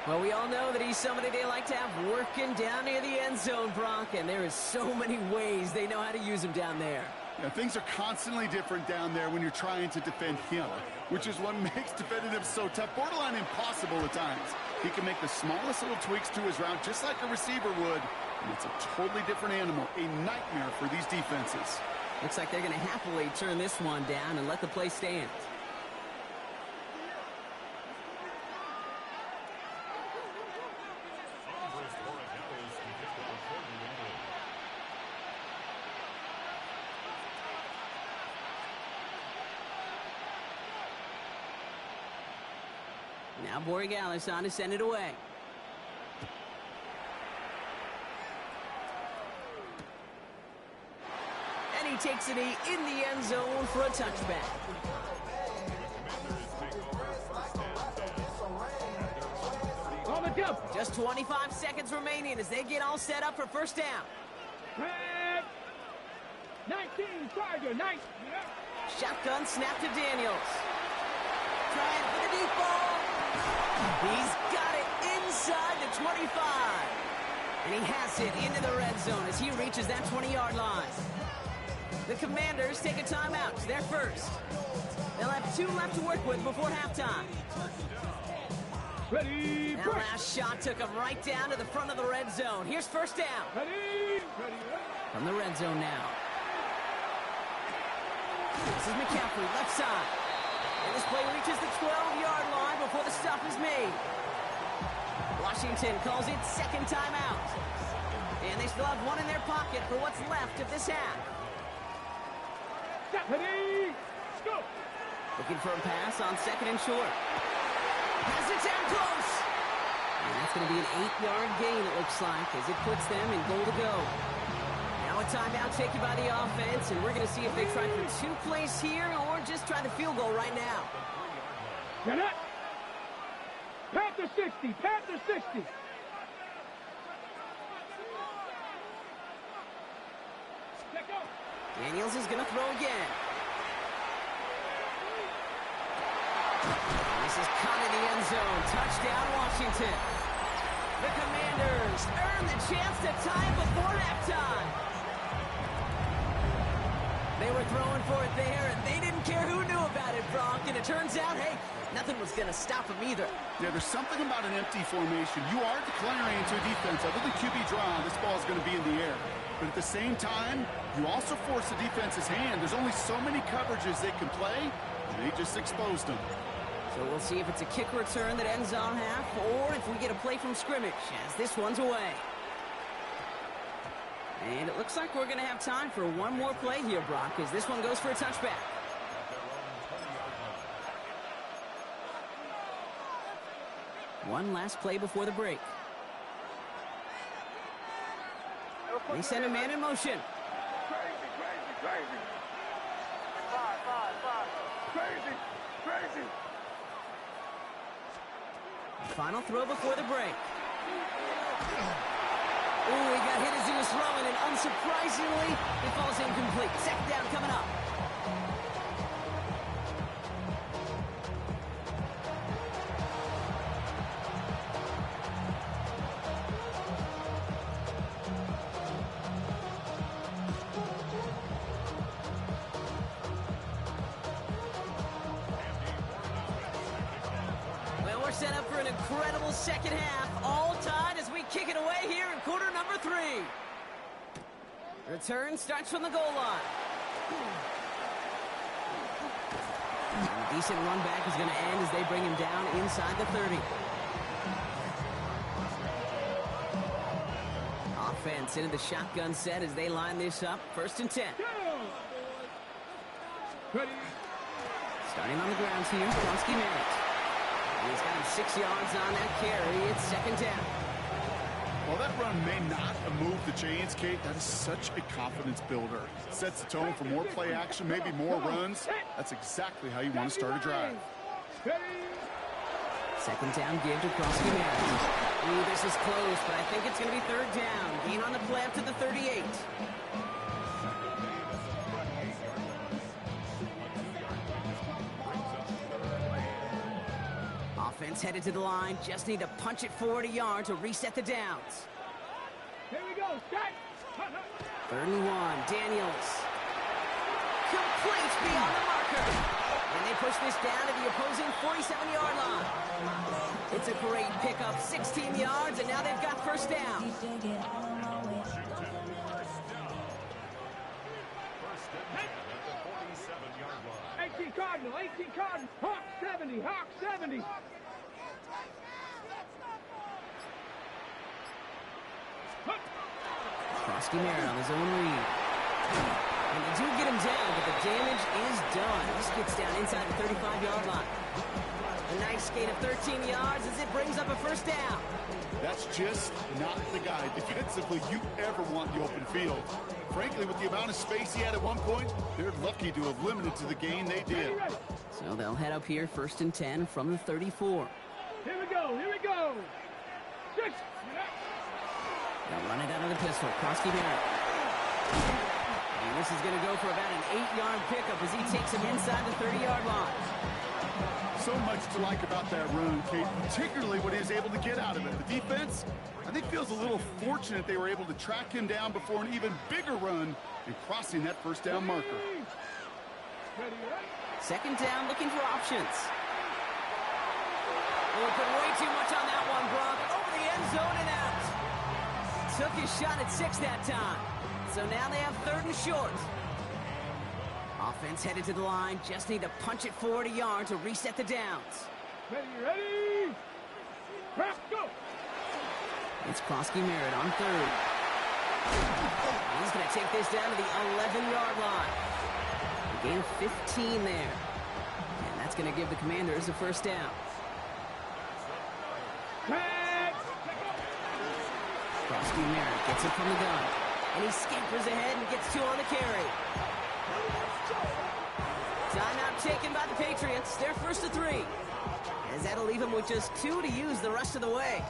Well, we all know that he's somebody they like to have working down near the end zone, Brock, and there is so many ways they know how to use him down there. Yeah, things are constantly different down there when you're trying to defend him, which is what makes defending him so tough, borderline impossible at times. He can make the smallest little tweaks to his route just like a receiver would, and it's a totally different animal, a nightmare for these defenses. Looks like they're going to happily turn this one down and let the play stand. Now Borregales on to send it away. And he takes it in the end zone for a touchback. Just 25 seconds remaining as they get all set up for first down. 19, Tiger, 19. Shotgun snap to Daniels. Trying for the deep ball. He's got it inside the 25. And he has it into the red zone as he reaches that 20-yard line. The Commanders take a timeout. They're first. They'll have 2 left to work with before halftime. Ready, that last shot took him right down to the front of the red zone. Here's first down. Ready. From the red zone now. This is McCaffrey, left side. And this play reaches the 12-yard line before the stop is made. Washington calls it second timeout. And they still have 1 in their pocket for what's left of this half. Ready, go. Looking for a pass on second and short. Has it down close. And that's going to be an 8-yard gain, it looks like, as it puts them in goal to go. Now a timeout taken by the offense, and we're going to see if they try for 2 plays here or just try the field goal right now. Get it. Panther 60, Panther 60. Daniels is going to throw again. This is caught in the end zone. Touchdown, Washington. The Commanders earn the chance to tie it before halftime. They were throwing for it there, and they didn't care who knew about it, Brock. And it turns out, hey, nothing was going to stop them either. Yeah, there's something about an empty formation. You are declaring to a defense, other than QB draw, this ball is going to be in the air. But at the same time, you also force the defense's hand. There's only so many coverages they can play, and they just exposed them. So we'll see if it's a kick return that ends on half, or if we get a play from scrimmage, as this one's away. And it looks like we're going to have time for one more play here, Brock, as this one goes for a touchback. One last play before the break. They send a man in motion. Crazy, crazy, crazy. 5. Crazy, crazy. Final throw before the break. Ooh, he got hit as he was throwing, and unsurprisingly, it falls incomplete. Second down coming up. Set up for an incredible second half, all tied as we kick it away here in quarter number 3. Return starts from the goal line. A decent run back is going to end as they bring him down inside the 30. offense into the shotgun set as they line this up. 1st and 10. Starting on the ground here, Kronsky Merritt. He's got him 6 yards on that carry. It's 2nd down. While that run may not have moved the chains, Kate, that is such a confidence builder. Sets the tone for more play action, maybe more runs. That's exactly how you want to start a drive. 2nd down give to Kronsky Merritt. Ooh, this is close, but I think it's going to be 3rd down. Gain on the play up to the 38. Offense headed to the line. Just need to punch it forward a yard to reset the downs. Here we go. Start. 3rd and 1. Daniels. Complete beyond the marker. And they push this down to the opposing 47-yard line. It's a great pickup. 16 yards, and now they've got 1st down. 18 Cardinal, 18 Cardinal. Hawk 70, Hawk 70. Kronsky Merritt on his own read. And they do get him down, but the damage is done. This gets down inside the 35-yard line. A nice gain of 13 yards as it brings up a 1st down. That's just not the guy defensively you ever want in the open field. Frankly, with the amount of space he had at one point, they're lucky to have limited to the gain they did. So they'll head up here 1st and 10 from the 34. Here we go, here we go. 6. They'll run it out of the pistol. Kronsky Merritt. And this is going to go for about an 8-yard pickup as he takes him inside the 30-yard line. So much to like about that run, Kate, particularly what he was able to get out of it. The defense, I think, feels a little fortunate they were able to track him down before an even bigger run and crossing that 1st down marker. 2nd down, looking for options. Oh, put way too much on that one, Brock. Over the end zone and out. Took his shot at 6 that time. So now they have 3rd and short. Offense headed to the line. Just need to punch it forward a yard to reset the downs. Ready? Press, go. It's Kronsky Merritt on 3rd. He's going to take this down to the 11-yard line. A gain of 15 there. And that's going to give the Commanders a 1st down. Kronsky Merritt gets it from the gun. And he scampers ahead and gets 2 on the carry. Timeout taken by the Patriots. They're 1st to 3. As that'll leave them with just 2 to use the rest of the way.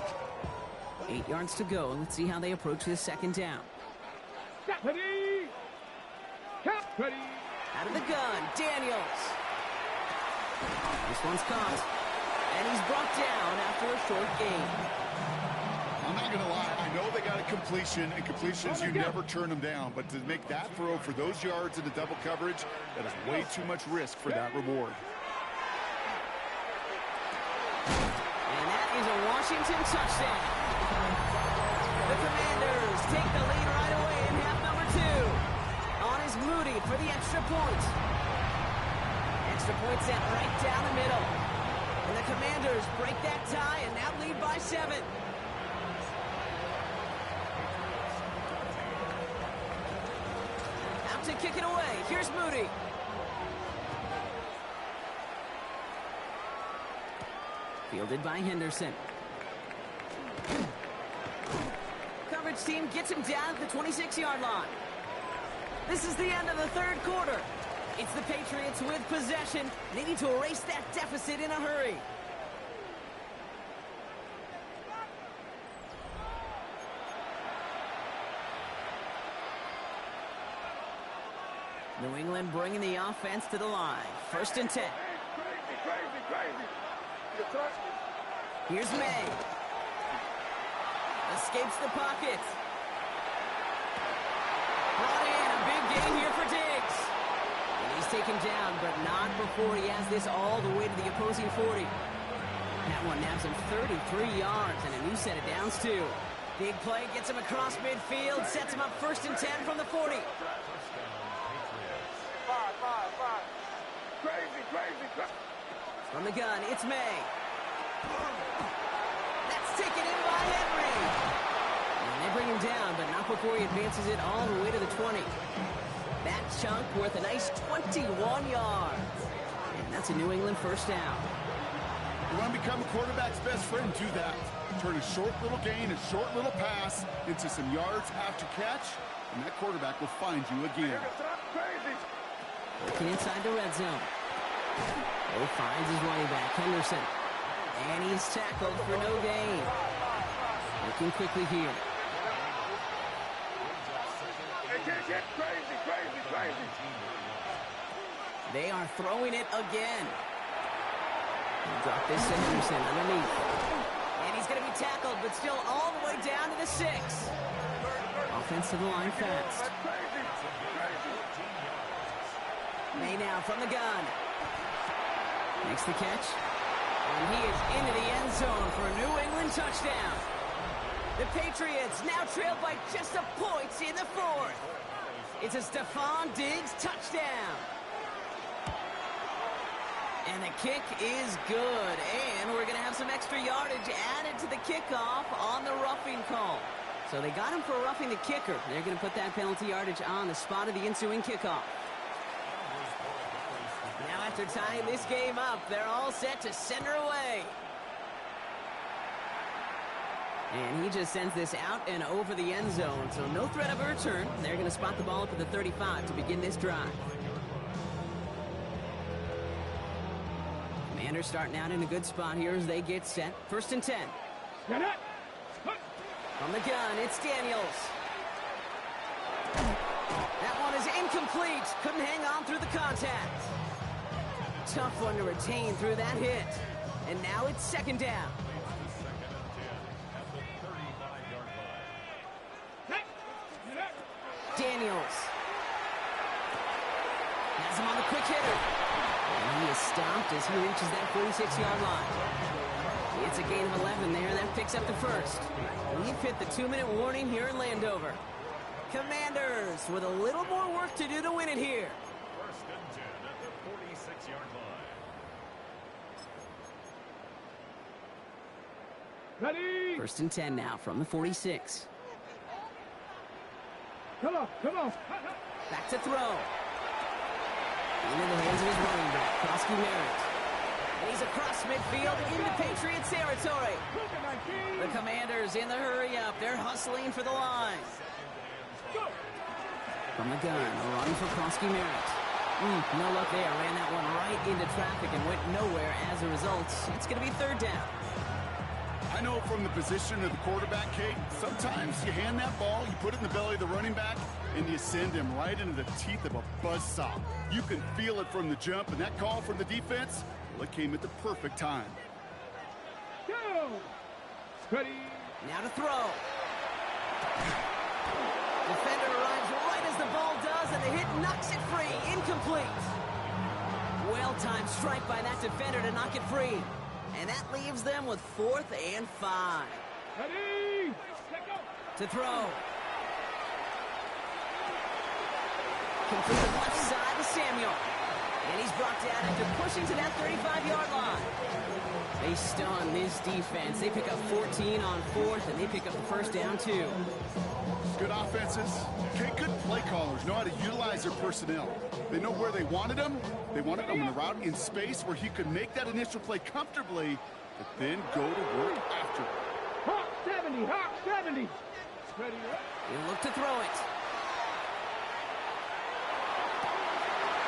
8 yards to go. Let's see how they approach this 2nd down. Ready. Out of the gun, Daniels. This one's caught. And he's brought down after a short gain. I'm not going to lie. I know they got a completion, and completions, you never turn them down. But to make that throw for those yards into double coverage, that is way too much risk for that reward. And that is a Washington touchdown. The Commanders take the lead right away in half number 2. On is Moody for the extra point. Extra point set right down the middle. And the Commanders break that tie and now lead by 7. Out to kick it away. Here's Moody. Fielded by Henderson. Coverage team gets him down at the 26-yard line. This is the end of the 3rd quarter. It's the Patriots with possession. They need to erase that deficit in a hurry. New England bringing the offense to the line. 1st and 10. Crazy. Here's May. Escapes the pocket. Brought in a big gain here for Diggs. And he's taken down, but not before he has this all the way to the opposing 40. That one nabs him 33 yards and a new set of downs, too. Big play gets him across midfield, sets him up 1st and 10 from the 40. Five. Crazy. From the gun, it's May. That's taken in by Henry. And they bring him down, but not before he advances it all the way to the 20. That chunk worth a nice 21 yards. And that's a New England first down. You want to become a quarterback's best friend, do that. Turn a short little gain, a short little pass into some yards after catch, and that quarterback will find you again. Looking inside the red zone. Finds his running back, Henderson. And he's tackled for no gain. Looking quickly here. They are throwing it again. Drop this to Henderson underneath. And he's going to be tackled, but still all the way down to the 6. Offensive line fast. May now from the gun. Makes the catch. And he is into the end zone for a New England touchdown. The Patriots now trail by just a point in the 4th. It's a Stephon Diggs touchdown. And the kick is good. And we're going to have some extra yardage added to the kickoff on the roughing call. So they got him for roughing the kicker. They're going to put that penalty yardage on the spot of the ensuing kickoff. Now after tying this game up, they're all set to send her away. And he just sends this out and over the end zone. So no threat of a return. They're going to spot the ball up at the 35 to begin this drive. Commanders starting out in a good spot here as they get set. 1st and 10. From the gun, it's Daniels. That one is incomplete. Couldn't hang on through the contact. Tough one to retain through that hit. And now it's 2nd down. Daniels. Has him on the quick hitter. And he is stopped as he reaches that 46-yard line. It's a gain of 11 there. That picks up the 1st. We've hit the 2-minute warning here in Landover. Commanders with a little more work to do to win it here. 1st and 10 at the 46-yard line. Ready? 1st and 10 now from the 46. Come on. Back to throw. Into the hands of his running back, Krosky Merritt. And he's across midfield into Patriots territory. The Commanders in the hurry-up. They're hustling for the line. From the gun, a run for Krosky Merritt. No luck there. Ran that one right into traffic and went nowhere as a result. It's going to be 3rd down. I know from the position of the quarterback, Kate, sometimes you hand that ball, you put it in the belly of the running back, and you send him right into the teeth of a buzzsaw. You can feel it from the jump, and that call from the defense, well, it came at the perfect time. Go! Ready? Now to throw. Defender arrives right as the ball does, and the hit knocks it free. Incomplete. Well-timed strike by that defender to knock it free. And that leaves them with 4th and 5. Ready? To throw. Completed left side to Samuel. And he's brought down after pushing to that 35-yard line. They stun this defense. They pick up 14 on 4th, and they pick up the 1st down, too. Good offenses. Okay, good play callers know how to utilize their personnel. They know where they wanted them. They wanted them on a route in space where he could make that initial play comfortably, but then go to work after. Hawk 70, Hawk 70. Ready? He'll look to throw it.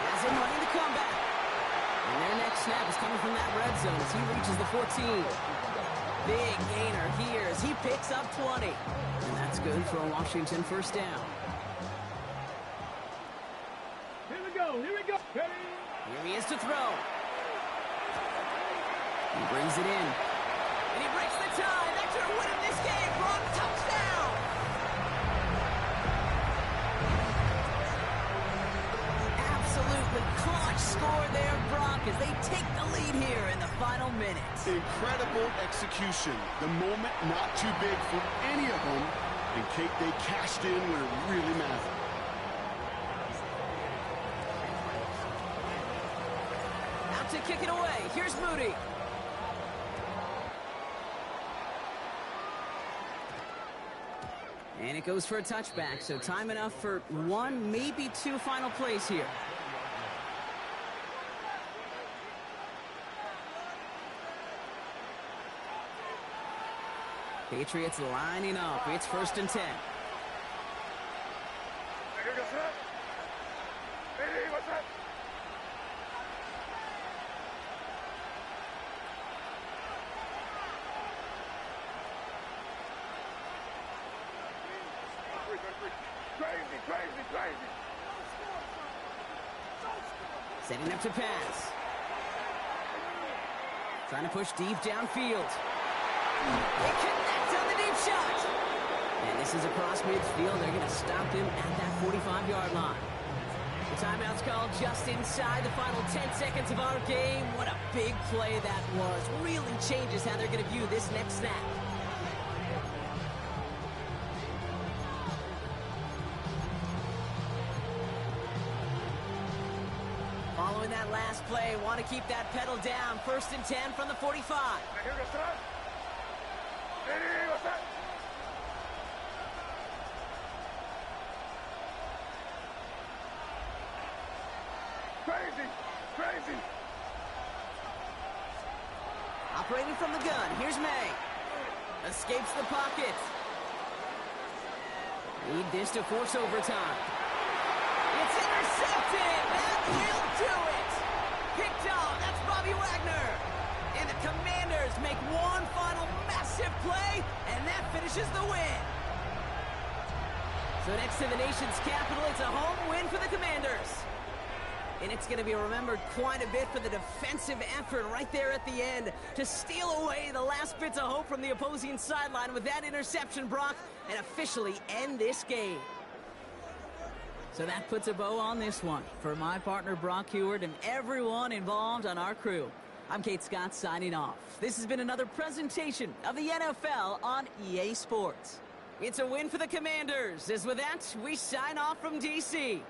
Has him running the comeback. And their next snap is coming from that red zone as he reaches the 14. Big gainer here as he picks up 20. And that's good for a Washington 1st down. Here we go. Ready? Here he is to throw. He brings it in. And he breaks the tie. That's your win in this game. Brock, touchdown! Absolutely clutch score there, Brock, as they take the lead here in the final minutes. Incredible execution. The moment not too big for any of them. And Kate, they cashed in when it really mattered. Out to kick it away. Here's Moody. And it goes for a touchback, so time enough for one, maybe two final plays here. Patriots lining up. It's 1st and 10. Crazy. Setting up to pass. Trying to push deep downfield. They connect on the deep shot. And this is across midfield. They're going to stop him at that 45-yard line. The timeout's called just inside the final 10 seconds of our game. What a big play that was. Really changes how they're going to view this next snap. Following that last play, want to keep that pedal down. 1st and 10 from the 45. Crazy. Operating from the gun, here's May. Escapes the pocket. Need this to force overtime. It's intercepted! That will do it! Picked off, that's Bobby Wagner. And the Commanders make one final massive play, and that finishes the win. So next to the nation's capital, it's a home win for the Commanders. And it's going to be remembered quite a bit for the defensive effort right there at the end to steal away the last bits of hope from the opposing sideline with that interception, Brock, and officially end this game. So that puts a bow on this one. For my partner, Brock Heward, and everyone involved on our crew, I'm Kate Scott signing off. This has been another presentation of the NFL on EA Sports. It's a win for the Commanders, as with that, we sign off from D.C.